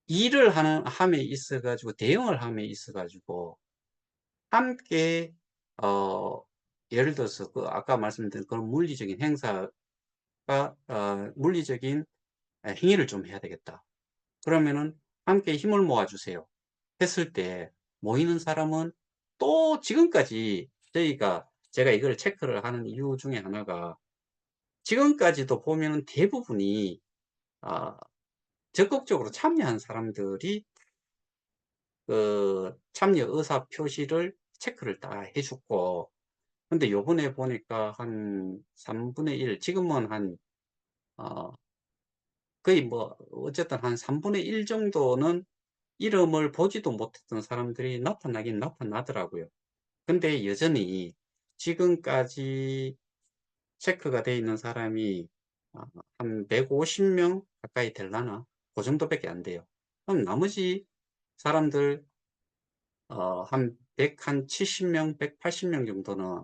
일을 하는 함에 있어 가지고 대응을 함에 있어 가지고 함께 어 예를 들어서 그 아까 말씀드린 그런 물리적인 행사가 물리적인 행위를 좀 해야 되겠다. 그러면은 "함께 힘을 모아 주세요." 했을 때 모이는 사람은 또 지금까지 제가 이걸 체크를 하는 이유 중에 하나가 지금까지도 보면은 대부분이 아 적극적으로 참여한 사람들이 그 참여 의사 표시를 체크를 다 해 줬고, 근데 요번에 보니까 한 1/3 지금은 한 어 거의 뭐 어쨌든 한 1/3 정도는 이름을 보지도 못했던 사람들이 나타나긴 나타나더라고요. 근데 여전히 지금까지 체크가 돼 있는 사람이 한 150명 가까이 되려나? 그 정도밖에 안 돼요. 그럼 나머지 사람들 한 170명, 180명 정도는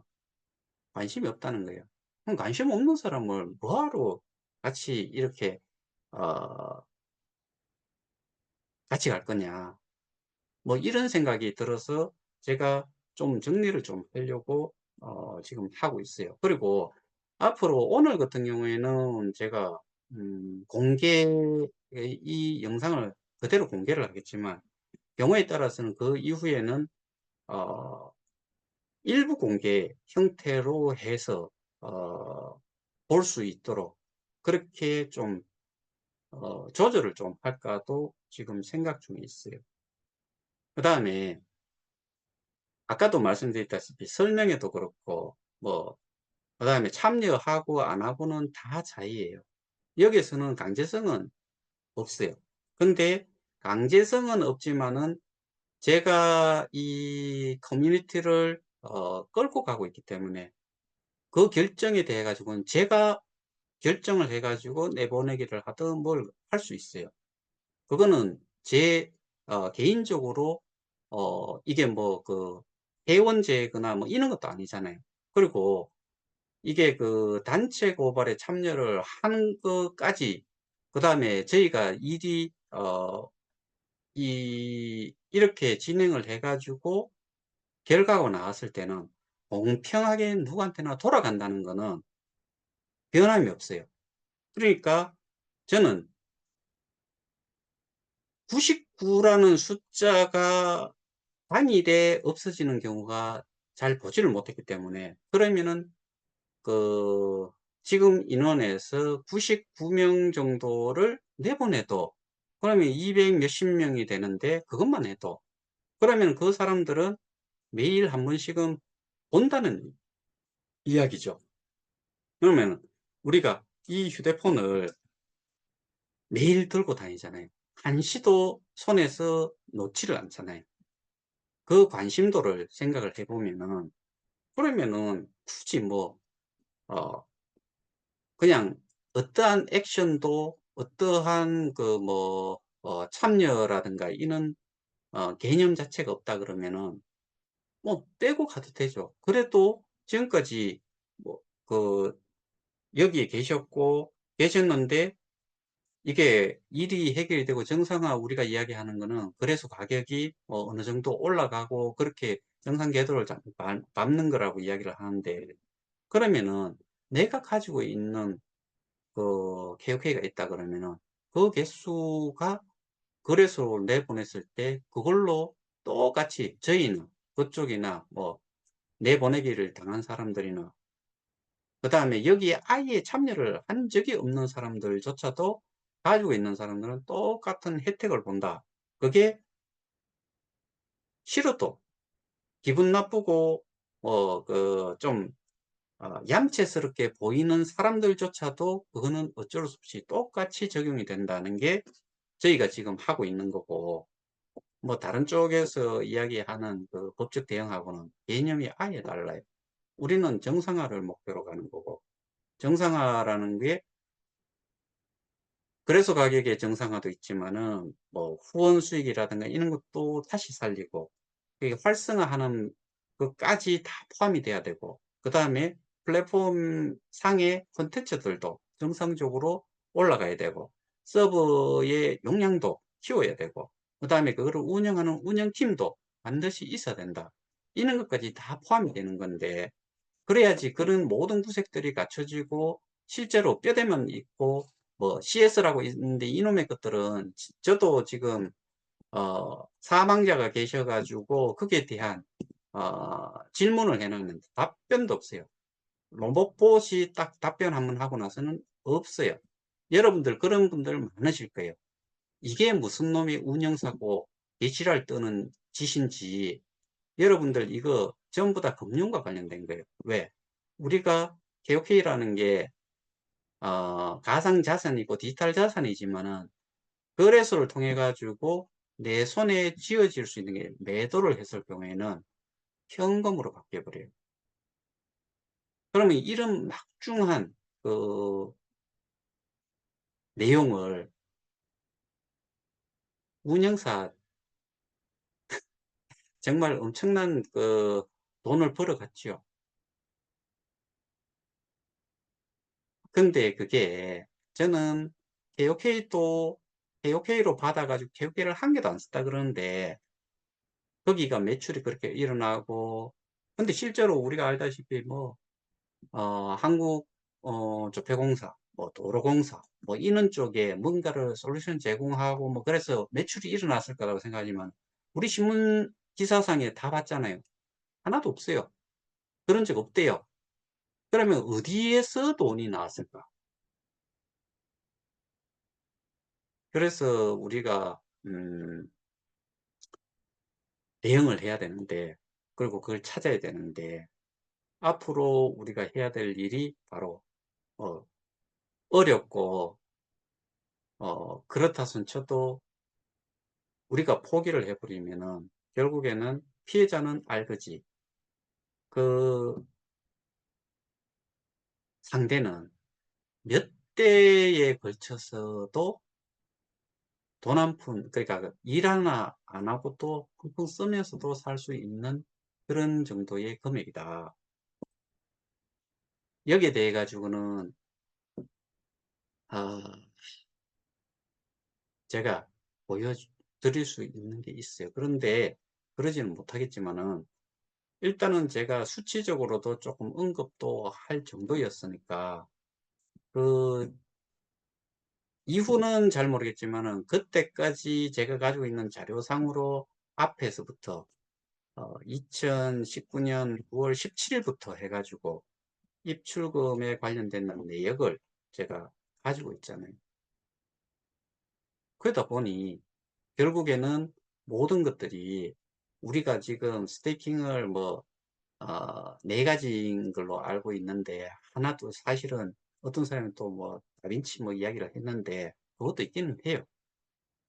관심이 없다는 거예요. 그럼 관심 없는 사람을 뭐하러 같이 이렇게 어 '같이 갈 거냐.' 뭐 이런 생각이 들어서 제가 좀 정리를 좀 하려고 지금 하고 있어요. 그리고 앞으로 오늘 같은 경우에는 제가 공개 이 영상을 그대로 공개를 하겠지만 경우에 따라서는 그 이후에는 어 일부 공개 형태로 해서 어 볼 수 있도록 그렇게 좀 조절을 좀 할까도 지금 생각 중에 있어요. 그다음에 아까도 말씀드렸다시피 설명회도 그렇고 뭐 그다음에 참여하고 안 하고는 다 자유예요. 여기서는 강제성은 없어요. 근데 강제성은 없지만은 제가 이 커뮤니티를 끌고 가고 있기 때문에 그 결정에 대해 가지고는 제가 결정을 해 가지고 내보내기를 하든 뭘 할 수 있어요. 그거는 제 개인적으로 이게 뭐 그 회원제거나 뭐 이런 것도 아니잖아요. 그리고 이게 그 단체 고발에 참여를 하는 것까지, 그다음에 저희가 일이 이렇게 진행을 해 가지고 결과가 나왔을 때는 공평하게 누구한테나 돌아간다는 거는 변함이 없어요. 그러니까 저는 99 라는 숫자가 당일에 없어지는 경우가 잘 보지를 못했기 때문에, 그러면은 그 지금 인원에서 99명 정도를 내보내도 그러면 200 몇십 명이 되는데, 그것만 해도 그러면 그 사람들은 매일 한 번씩은 본다는 이야기죠. 그러면 우리가 이 휴대폰을 매일 들고 다니잖아요. 한시도 손에서 놓지를 않잖아요. 그 관심도를 생각을 해 보면은 그러면은 굳이 뭐 어 그냥 어떠한 액션도 어떠한 그 뭐 참여라든가 이런 개념 자체가 없다 그러면은 뭐 빼고 가도 되죠. 그래도 지금까지 뭐 여기에 계셨는데 이게 일이 해결이 되고 정상화 우리가 이야기하는 거는 그래서 가격이 어느 정도 올라가고 그렇게 정상 궤도를 밟는 거라고 이야기를 하는데, 그러면은 내가 가지고 있는 그 KOK가 있다 그러면은 그 개수가 거래소를 내보냈을 때 그걸로 똑같이 저희는 그쪽이나 뭐 내보내기를 당한 사람들이나 그다음에 여기에 아예 참여를 한 적이 없는 사람들조차도 가지고 있는 사람들은 똑같은 혜택을 본다. 그게 싫어도 기분 나쁘고 좀 얌체스럽게 보이는 사람들조차도 그거는 어쩔 수 없이 똑같이 적용이 된다는 게 저희가 지금 하고 있는 거고, 뭐 다른 쪽에서 이야기하는 그 법적 대응하고는 개념이 아예 달라요. 우리는 정상화를 목표로 가는 거고, 정상화라는 게 그래서 가격의 정상화도 있지만은 뭐 후원 수익이라든가 이런 것도 다시 살리고, 이게 활성화하는 그까지 다 포함이 돼야 되고, 그 다음에 플랫폼 상의 콘텐츠들도 정상적으로 올라가야 되고, 서버의 용량도 키워야 되고, 그 다음에 그거를 운영하는 운영팀도 반드시 있어야 된다. 이런 것까지 다 포함이 되는 건데, 그래야지 그런 모든 구색들이 갖춰지고 실제로 뼈대만 있고 뭐 CS라고 있는데 이놈의 것들은 저도 지금 사망자가 계셔 가지고 거기에 대한 질문을 해 놨는데 답변도 없어요. 로봇봇이 딱 답변 한번 하고 나서는 없어요. 여러분들 그런 분들 많으실 거예요. 이게 무슨 놈의 운영사고 개지랄 떠는 짓인지. 여러분들 이거 전부 다 금융과 관련된 거예요. 왜? 우리가 KOK라는 게 가상자산이고 디지털 자산이지만은 거래소를 통해 가지고 내 손에 쥐어질 수 있는 게 매도를 했을 경우에는 현금으로 바뀌어 버려요. 그러면 이런 막중한 그 내용을 운영사 정말 엄청난 그 돈을 벌어갔죠. 근데 그게 저는 KOK도 KOK로 받아가지고 KOK를 한 개도 안 썼다 그러는데 거기가 매출이 그렇게 일어나고 근데 실제로 우리가 알다시피 뭐 한국 조폐공사 뭐 도로공사 뭐 이런 쪽에 뭔가를 솔루션 제공하고 뭐 그래서 매출이 일어났을 거라고 생각하지만 우리 신문 기사상에 다 봤잖아요. 하나도 없어요. 그런 적 없대요. 그러면 어디에서 돈이 나왔을까? 그래서 우리가 대응을 해야 되는데 그리고 그걸 찾아야 되는데 앞으로 우리가 해야 될 일이 바로 어, 어렵고 그렇다 손 쳐도 우리가 포기를 해버리면은 결국에는 피해자는 알거지 그 상대는 몇 대에 걸쳐서도 돈 한 푼 그러니까 일 하나 안 하고 또 펑펑 쓰면서도 살 수 있는 그런 정도의 금액이다. 여기에 대해 가지고는 아, 제가 보여드릴 수 있는 게 있어요. 그런데 그러지는 못하겠지만은 일단은 제가 수치적으로도 조금 언급도 할 정도였으니까 그 이후는 잘 모르겠지만은 그때까지 제가 가지고 있는 자료상으로 앞에서부터 2019년 9월 17일부터 해가지고 입출금에 관련된 내역을 제가 가지고 있잖아요. 그러다 보니 결국에는 모든 것들이 우리가 지금 스테이킹을 뭐, 네 가지인 걸로 알고 있는데, 하나도 사실은 어떤 사람은 또 뭐, 다빈치 뭐 이야기를 했는데, 그것도 있기는 해요.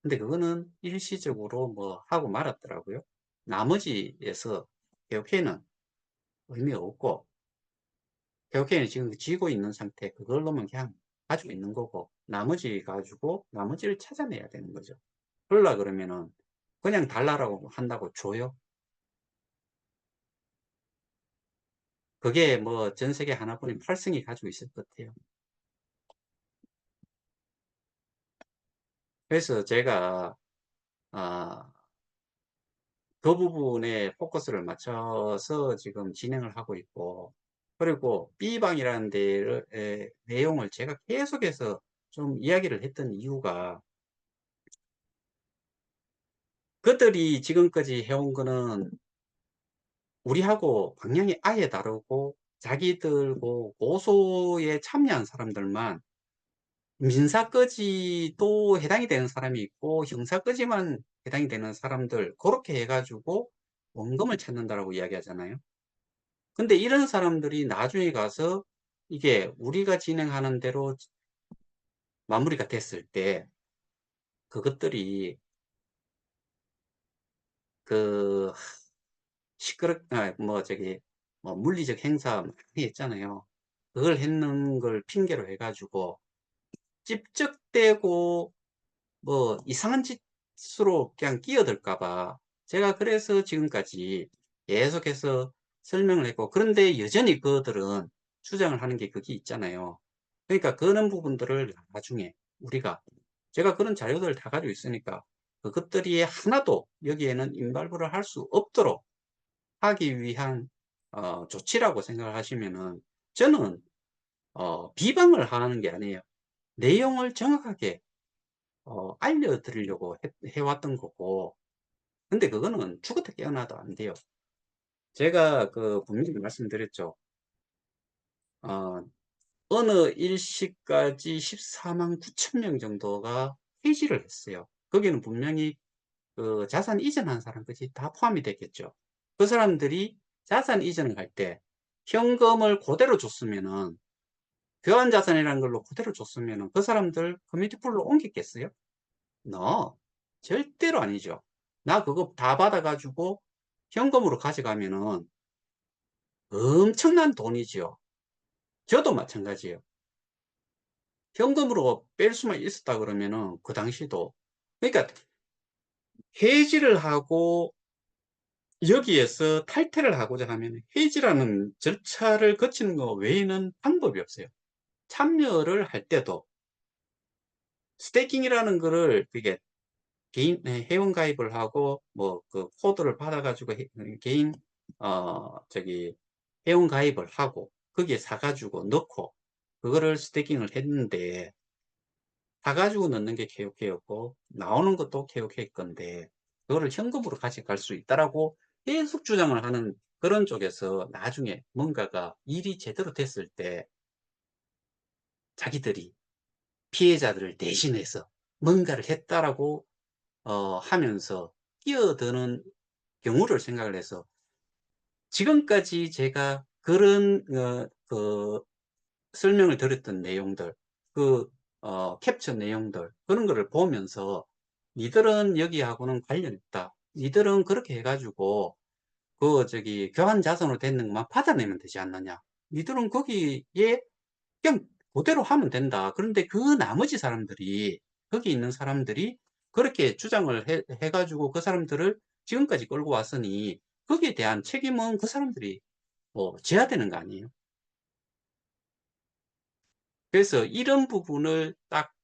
근데 그거는 일시적으로 뭐 하고 말았더라고요. 나머지에서 개혁회는 의미 없고, 개혁회는 지금 쥐고 있는 상태, 그걸로만 그냥 가지고 있는 거고, 나머지 가지고, 나머지를 찾아내야 되는 거죠. 그러려 그러면은 그냥 달라고 한다고 줘요? 그게 뭐 전 세계 하나뿐인 팔성이 가지고 있을 것 같아요. 그래서 제가 아, 그 부분에 포커스를 맞춰서 지금 진행을 하고 있고 그리고 B방이라는 데를 내용을 제가 계속해서 좀 이야기를 했던 이유가 그들이 지금까지 해온 거는 우리하고 방향이 아예 다르고 자기들고 고소에 참여한 사람들만 민사까지도 해당이 되는 사람이 있고 형사까지만 해당이 되는 사람들 그렇게 해가지고 원금을 찾는다라고 이야기하잖아요. 근데 이런 사람들이 나중에 가서 이게 우리가 진행하는 대로 마무리가 됐을 때 그것들이 그 시끄럽 뭐 저기 뭐 물리적 행사 많이 했잖아요. 그걸 했는 걸 핑계로 해가지고 찝적대고 뭐 이상한 짓으로 그냥 끼어들까 봐 제가 그래서 지금까지 계속해서 설명을 했고, 그런데 여전히 그들은 주장을 하는 게 그게 있잖아요. 그러니까 그런 부분들을 나중에 우리가, 제가 그런 자료들을 다 가지고 있으니까 그것들이 하나도 여기에는 임발부를 할 수 없도록 하기 위한 조치라고 생각을 하시면은, 저는 비방을 하는 게 아니에요. 내용을 정확하게 알려드리려고 해왔던 거고, 근데 그거는 죽었다 깨어나도 안 돼요. 제가 그 분명히 말씀드렸죠. 어, 어느 일시까지 14만 9천 명 정도가 해지를 했어요. 거기는 분명히 그 자산 이전한 사람까지 다 포함이 됐겠죠. 그 사람들이 자산 이전을 할 때 현금을 그대로 줬으면은, 교환 자산이라는 걸로 그대로 줬으면은 그 사람들 커뮤니티 풀로 옮겼겠어요? No. 절대로 아니죠. 나 그거 다 받아가지고 현금으로 가져가면은 엄청난 돈이죠. 저도 마찬가지예요. 현금으로 뺄 수만 있었다 그러면은 그 당시도, 그러니까 해지를 하고 여기에서 탈퇴를 하고자 하면 해지라는 절차를 거치는 것 외에는 방법이 없어요. 참여를 할 때도 스테이킹이라는 거를, 그게 개인 회원 가입을 하고 뭐 그 코드를 받아 가지고 개인 저기 회원 가입을 하고 거기에 사 가지고 넣고 그거를 스테이킹을 했는데, 사 가지고 넣는 게 KOK였고 나오는 것도 KOK 건데, 그거를 현금으로 가져갈 수 있다라고 계속 주장을 하는 그런 쪽에서 나중에 뭔가가 일이 제대로 됐을 때 자기들이 피해자들을 대신해서 뭔가를 했다라고 하면서 끼어드는 경우를 생각을 해서, 지금까지 제가 그런 그 설명을 드렸던 내용들, 그 캡처 내용들, 그런 거를 보면서 니들은 여기하고는 관련 없다. 니들은 그렇게 해가지고 그 저기 교환 자산으로 되는 것만 받아내면 되지 않느냐. 니들은 거기에 그냥 그대로 하면 된다. 그런데 그 나머지 사람들이, 거기 있는 사람들이 그렇게 주장을 해가지고 그 사람들을 지금까지 끌고 왔으니 거기에 대한 책임은 그 사람들이 뭐 져야 되는 거 아니에요. 그래서 이런 부분을 딱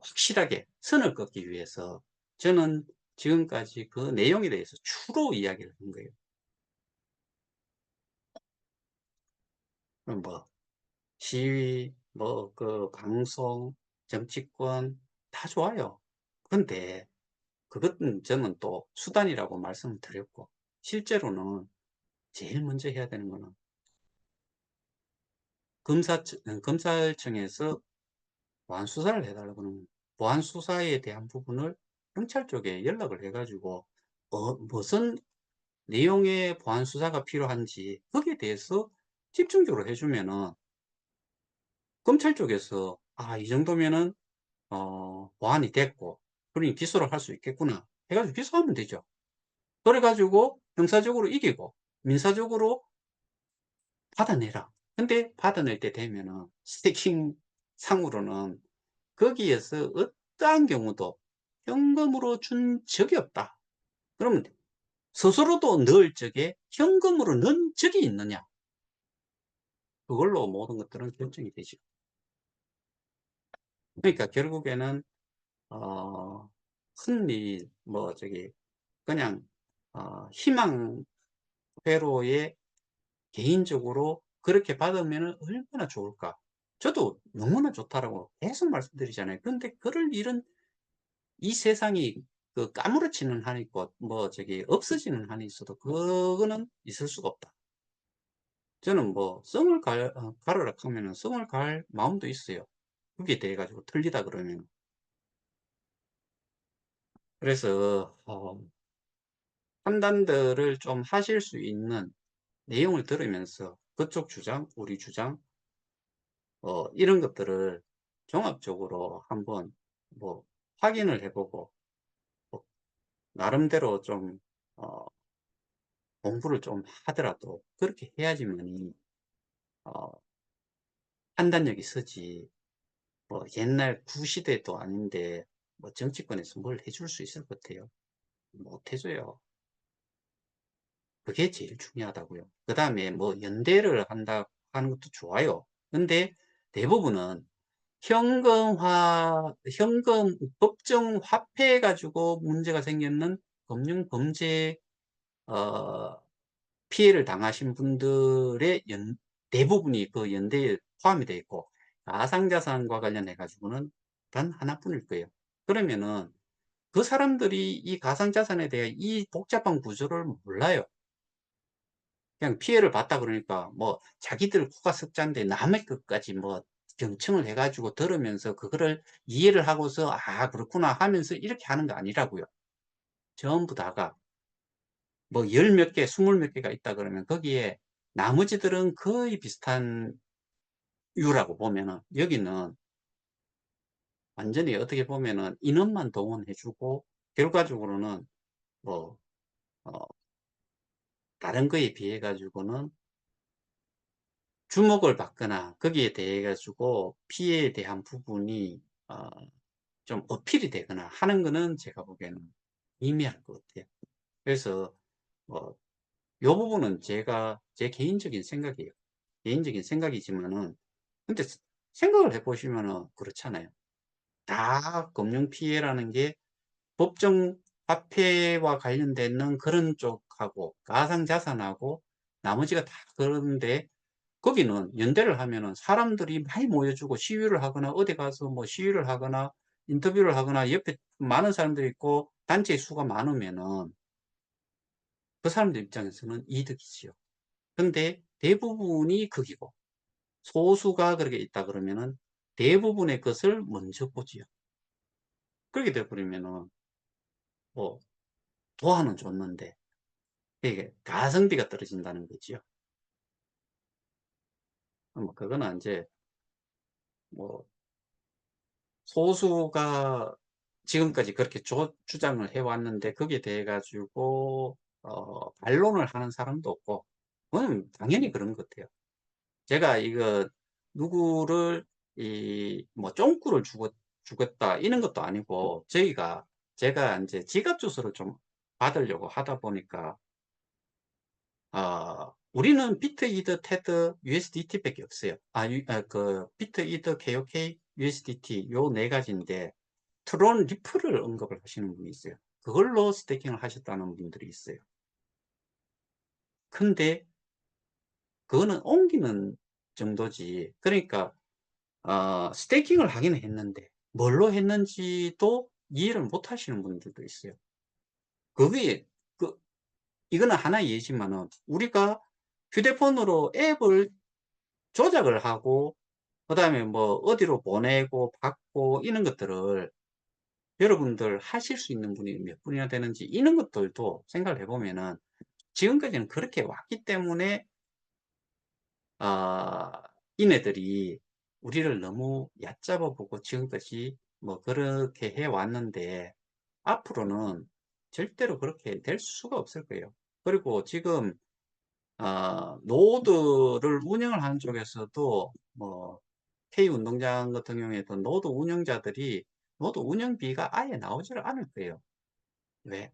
확실하게 선을 긋기 위해서 저는 지금까지 그 내용에 대해서 주로 이야기를 한 거예요. 그럼 뭐 시위, 뭐 그 방송, 정치권 다 좋아요. 근데 그것은 저는 또 수단이라고 말씀을 드렸고, 실제로는 제일 먼저 해야 되는 거는 검찰청에서 보안 수사를 해달라고 그러면 보안 수사에 대한 부분을 경찰 쪽에 연락을 해가지고 무슨 내용의 보안 수사가 필요한지 거기에 대해서 집중적으로 해주면은 검찰 쪽에서 이 정도면은 보안이 됐고 그러니 기소를 할 수 있겠구나 해가지고 기소하면 되죠. 그래가지고 형사적으로 이기고 민사적으로 받아내라. 근데 받아낼 때 되면은 스태킹 상으로는 거기에서 어떠한 경우도 현금으로 준 적이 없다. 그러면 스스로도 넣을 적에 현금으로 넣은 적이 있느냐? 그걸로 모든 것들은 결정이 되죠. 그러니까 결국에는 어, 흔히 뭐 저기 그냥 희망회로에 개인적으로 그렇게 받으면 얼마나 좋을까? 저도 너무나 좋다라고 계속 말씀드리잖아요. 그런데 그럴 일은 이 세상이 그 까무러치는 한이 있고 뭐 저기 없어지는 한이 있어도 그거는 있을 수가 없다. 저는 뭐 성을 가르라 하면은 성을 갈 마음도 있어요. 그게 돼 가지고 틀리다 그러면. 그래서 판단들을 좀 하실 수 있는 내용을 들으면서 그쪽 주장, 우리 주장, 이런 것들을 종합적으로 한번 뭐 확인을 해보고 뭐 나름대로 좀 어, 공부를 좀 하더라도 그렇게 해야지만이 어, 판단력이 서지. 뭐 옛날 구시대도 아닌데 뭐 정치권에서 뭘 해줄 수 있을 것 같아요. 못 해줘요. 그게 제일 중요하다고요. 그다음에 뭐 연대를 한다 하는 것도 좋아요. 근데 대부분은 현금 법정 화폐 가지고 문제가 생기는 금융 범죄 어 피해를 당하신 분들의 대부분이 그 연대에 포함이 되어 있고, 가상자산과 관련해 가지고는 단 하나뿐일 거예요. 그러면은 그 사람들이 이 가상자산에 대해 이 복잡한 구조를 몰라요. 그냥 피해를 봤다 그러니까 뭐 자기들 코가 석자인데 남의 것까지 뭐 경청을 해 가지고 들으면서 그거를 이해를 하고서 '아 그렇구나.' 하면서 이렇게 하는 거 아니라고요. 전부 다가 뭐 열 몇 개, 스물 몇 개가 있다 그러면 거기에 나머지들은 거의 비슷한 이유라고 보면은, 여기는 완전히 어떻게 보면은 인원만 동원해 주고 결과적으로는 뭐 어 다른 거에 비해 가지고는 주목을 받거나 거기에 대해 가지고 피해에 대한 부분이 좀 어필이 되거나 하는 거는 제가 보기에는 미미할 것 같아요. 그래서 뭐 요 부분은 제가 제 개인적인 생각이에요. 개인적인 생각이지만은, 근데 생각을 해 보시면은 그렇잖아요. 다 금융 피해라는 게 법정 화폐와 관련되는 그런 쪽하고 가상자산하고 나머지가 다 그런데, 거기는 연대를 하면은 사람들이 많이 모여주고 시위를 하거나 어디 가서 뭐 시위를 하거나 인터뷰를 하거나 옆에 많은 사람들이 있고 단체 수가 많으면은 그 사람들 입장에서는 이득이지요. 근데 대부분이 극이고 소수가 그렇게 있다 그러면은 대부분의 것을 먼저 보지요. 그렇게 돼 버리면은 뭐 도와는 줬는데 이게 가성비가 떨어진다는 거지요. 뭐 그거는 인제 뭐 소수가 지금까지 그렇게 주장을 해 왔는데 거기에 대해 가지고 반론을 하는 사람도 없고, 그건 당연히 그런 것 같아요. 제가 이거 누구를 이 뭐 쫑구를 주겠다 이런 것도 아니고, 제가 인제 지갑 주소를 좀 받으려고 하다 보니까 우리는 비트, 이더, 테드, USDT 밖에 없어요. 그 비트, 이더, KOK, USDT 요 4 가지인데 트론 리플을 언급을 하시는 분이 있어요. 그걸로 스테이킹을 하셨다는 분들이 있어요. 근데 그거는 옮기는 정도지. 그러니까 스테이킹을 하기는 했는데 뭘로 했는지도 이해를 못 하시는 분들도 있어요. 그게 그 이거는 하나의 예지만은, 우리가 휴대폰으로 앱을 조작을 하고 그다음에 뭐 어디로 보내고 받고 이런 것들을 여러분들 하실 수 있는 분이 몇 분이나 되는지, 이런 것들도 생각을 해 보면은 지금까지는 그렇게 왔기 때문에 아 이네들이 우리를 너무 얕잡아 보고 지금까지 뭐 그렇게 해 왔는데 앞으로는 절대로 그렇게 될 수가 없을 거예요. 그리고 지금 노드를 운영을 하는 쪽에서도 뭐 K 운동장 같은 경우에도 노드 운영자들이 노드 운영비가 아예 나오지를 않을 거예요. 왜?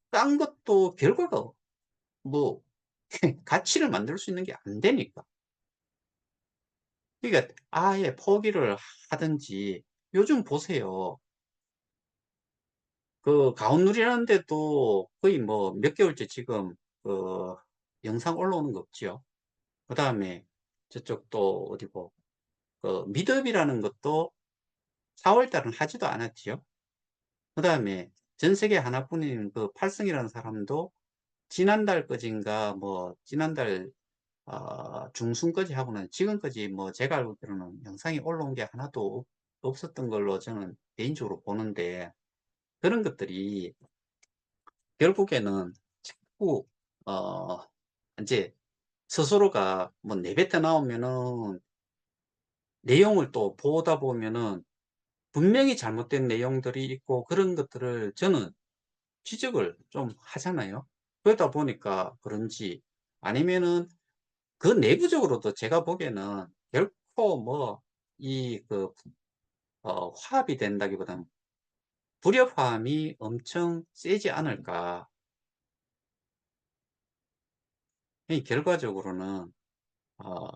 딴 것도 결과가 뭐 가치를 만들 수 있는 게 안 되니까. 그러니까 아예 포기를 하든지. 요즘 보세요. 그 가온누리라는 데도 거의 뭐 몇 개월째 지금 그 영상 올라오는 거 없지요. 그다음에 저쪽 또 어디고 그 미드업이라는 것도 4월 달은 하지도 않았지요. 그다음에 전 세계 하나뿐인 그 팔성이라는 사람도 지난달까지인가 뭐 지난달 중순까지 하고는 지금까지 뭐 제가 알기로는 영상이 올라온 게 하나도 없었던 걸로 저는 개인적으로 보는데, 그런 것들이 결국에는 자꾸 어 인제 스스로가 뭐 내뱉어 나오면은 내용을 또 보다 보면은 분명히 잘못된 내용들이 있고 그런 것들을 저는 지적을 좀 하잖아요. 그러다 보니까 그런지, 아니면은 그 내부적으로도 제가 보기에는 결코 뭐 이 그 화합이 된다기보다는 불협화음이 엄청 세지 않을까. 이 결과적으로는 어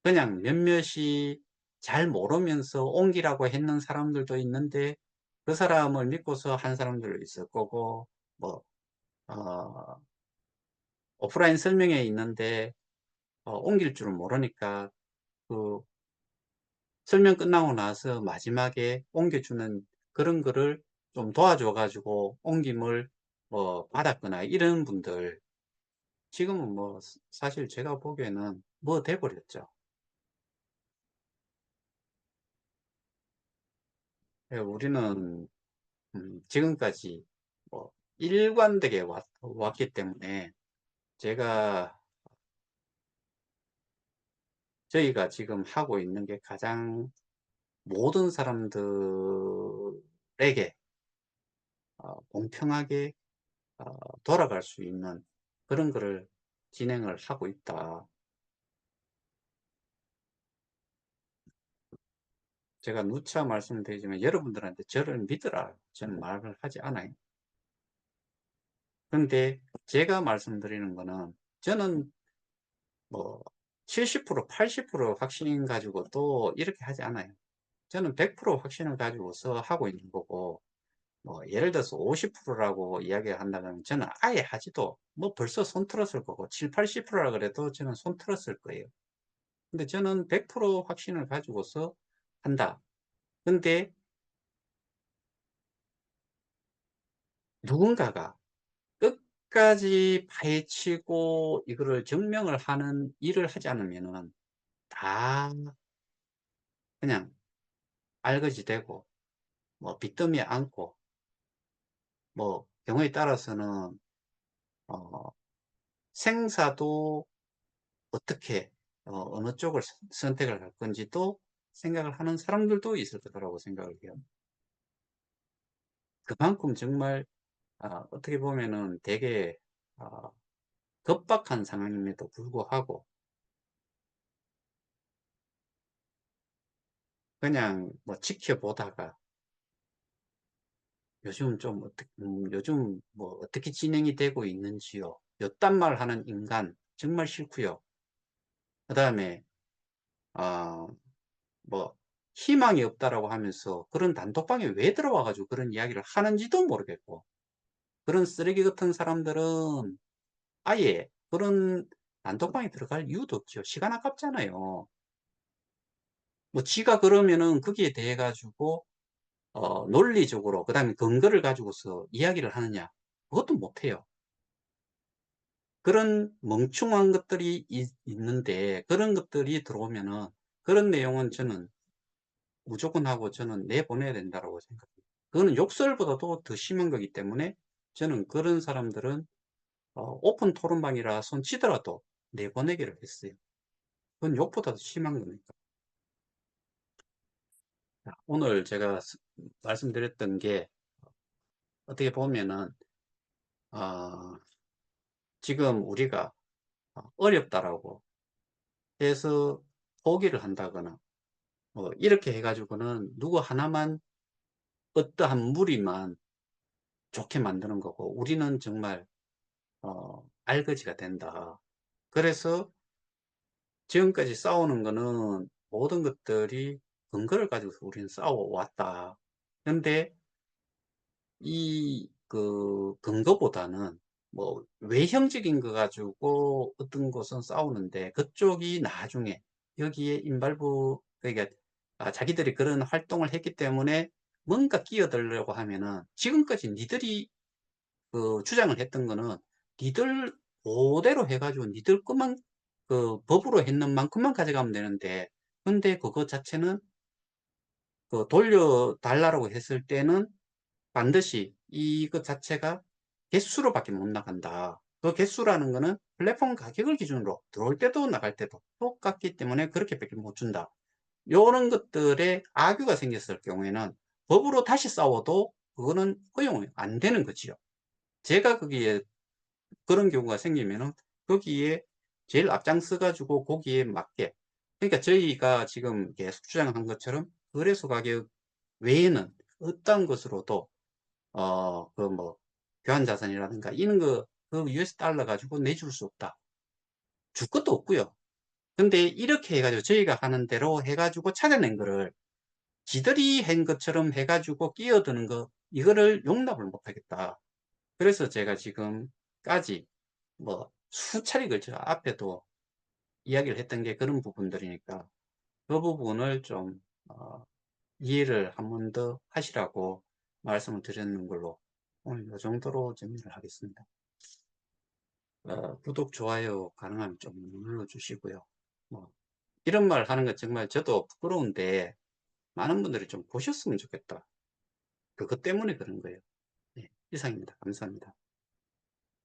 그냥 몇몇이 잘 모르면서 옮기라고 했는 사람들도 있는데 그 사람을 믿고서 한 사람들도 있을 거고, 뭐 어 오프라인 설명회 있는데 옮길 줄은 모르니까 그 설명 끝나고 나서 마지막에 옮겨주는 그런 거를 좀 도와줘 가지고 옮김을 뭐 받았거나 이런 분들, 지금은 뭐 사실 제가 보기에는 뭐 돼 버렸죠. 예, 우리는 지금까지 뭐 일관되게 왔기 때문에, 제가 저희가 지금 하고 있는 게 가장 모든 사람들에게 공평하게 돌아갈 수 있는 그런 거를 진행을 하고 있다. 제가 누차 말씀드리지만 여러분들한테 저를 믿으라 저는 말을 하지 않아요. 근데 제가 말씀드리는 거는, 저는 뭐 70% 80% 확신 가지고 또 이렇게 하지 않아요. 저는 100% 확신을 가지고서 하고 있는 거고, 뭐 예를 들어서 50%라고 이야기를 한다면 저는 아예 하지도, 뭐 벌써 손 틀었을 거고, 7, 80%라 그래도 저는 손 틀었을 거예요. 근데 저는 100% 확신을 가지고서 한다. 근데 누군가가 끝까지 파헤치고 이거를 증명을 하는 일을 하지 않으면은 다 그냥 알거지 되고, 뭐 빚더미에 안고, 뭐 경우에 따라서는 어 생사도 어떻게 어느 쪽을 선택을 할 건지도 생각을 하는 사람들도 있을 거라고 생각을 해요. 그만큼 정말 어떻게 보면은 되게 어 급박한 상황임에도 불구하고 그냥 뭐 지켜보다가, 요즘 좀 요즘 뭐 어떻게 진행이 되고 있는지요, 요딴 말 하는 인간 정말 싫고요. 그다음에 어 뭐 희망이 없다라고 하면서 그런 단톡방에 왜 들어와 가지고 그런 이야기를 하는지도 모르겠고, 그런 쓰레기 같은 사람들은 아예 그런 단톡방에 들어갈 이유도 없죠. 시간 아깝잖아요. 뭐 지가 그러면은 거기에 대해 가지고 논리적으로 그다음에 근거를 가지고서 이야기를 하느냐? 그것도 못 해요. 그런 멍청한 것들이 있는데, 그런 것들이 들어오면은 그런 내용은 저는 무조건 하고 저는 내보내야 된다라고 생각합니다. 그거는 욕설보다도 더 심한 거기 때문에 저는 그런 사람들은 오픈 토론방이라 손 치더라도 내보내기를 했어요. 그건 욕보다도 심한 거니까. 자, 오늘 제가 말씀드렸던 게 어떻게 보면은 어, 지금 우리가 어렵다라고 해서 포기를 한다거나 뭐 이렇게 해가지고는 누구 하나만, 어떠한 무리만 좋게 만드는 거고, 우리는 정말 알거지가 된다. 그래서 지금까지 싸우는 거는 모든 것들이 근거를 가지고서 우리는 싸워왔다. 근데 이 근거보다는 뭐 외형적인 거 가지고 어떤 것은 싸우는데, 그쪽이 나중에 여기에 인발부, 그러니까 자기들이 그런 활동을 했기 때문에 뭔가 끼어들려고 하면은, 지금까지 니들이 주장을 했던 거는 니들 그대로 해 가지고 니들 것만 법으로 했는 만큼만 가져가면 되는데, 근데 그거 자체는 돌려달라고 했을 때는 반드시 이것 자체가 개수로 밖에 못 나간다. 그 개수라는 거는 플랫폼 가격을 기준으로 들어올 때도 나갈 때도 똑같기 때문에 그렇게 밖에 못 준다. 요런 것들에 악유가 생겼을 경우에는 법으로 다시 싸워도 그거는 허용이 안 되는 거지요. 제가 거기에 그런 경우가 생기면은 거기에 제일 앞장서 가지고 거기에 맞게, 그러니까 저희가 지금 계속 주장한 것처럼 거래소 가격 외에는 어떤 것으로도 그 뭐 교환 자산이라든가 이런 거 그 US 달러 가지고 내줄 수 없다. 줄 것도 없고요. 근데 이렇게 해 가지고 저희가 하는 대로 해 가지고 찾아낸 거를 지들이 한 것처럼 해 가지고 끼어드는 거 이거를 용납을 못 하겠다. 그래서 제가 지금까지 뭐 수차례 걸쳐 앞에도 이야기를 했던 게 그런 부분들이니까 그 부분을 좀 이해를 한 번 더 하시라고 말씀을 드리는 걸로 오늘 요 정도로 정리를 하겠습니다. 구독, 좋아요 가능하면 좀 눌러 주시고요. 뭐 이런 말 하는 거 정말 저도 부끄러운데 많은 분들이 좀 보셨으면 좋겠다. 그것 때문에 그런 거예요. 네, 이상입니다. 감사합니다.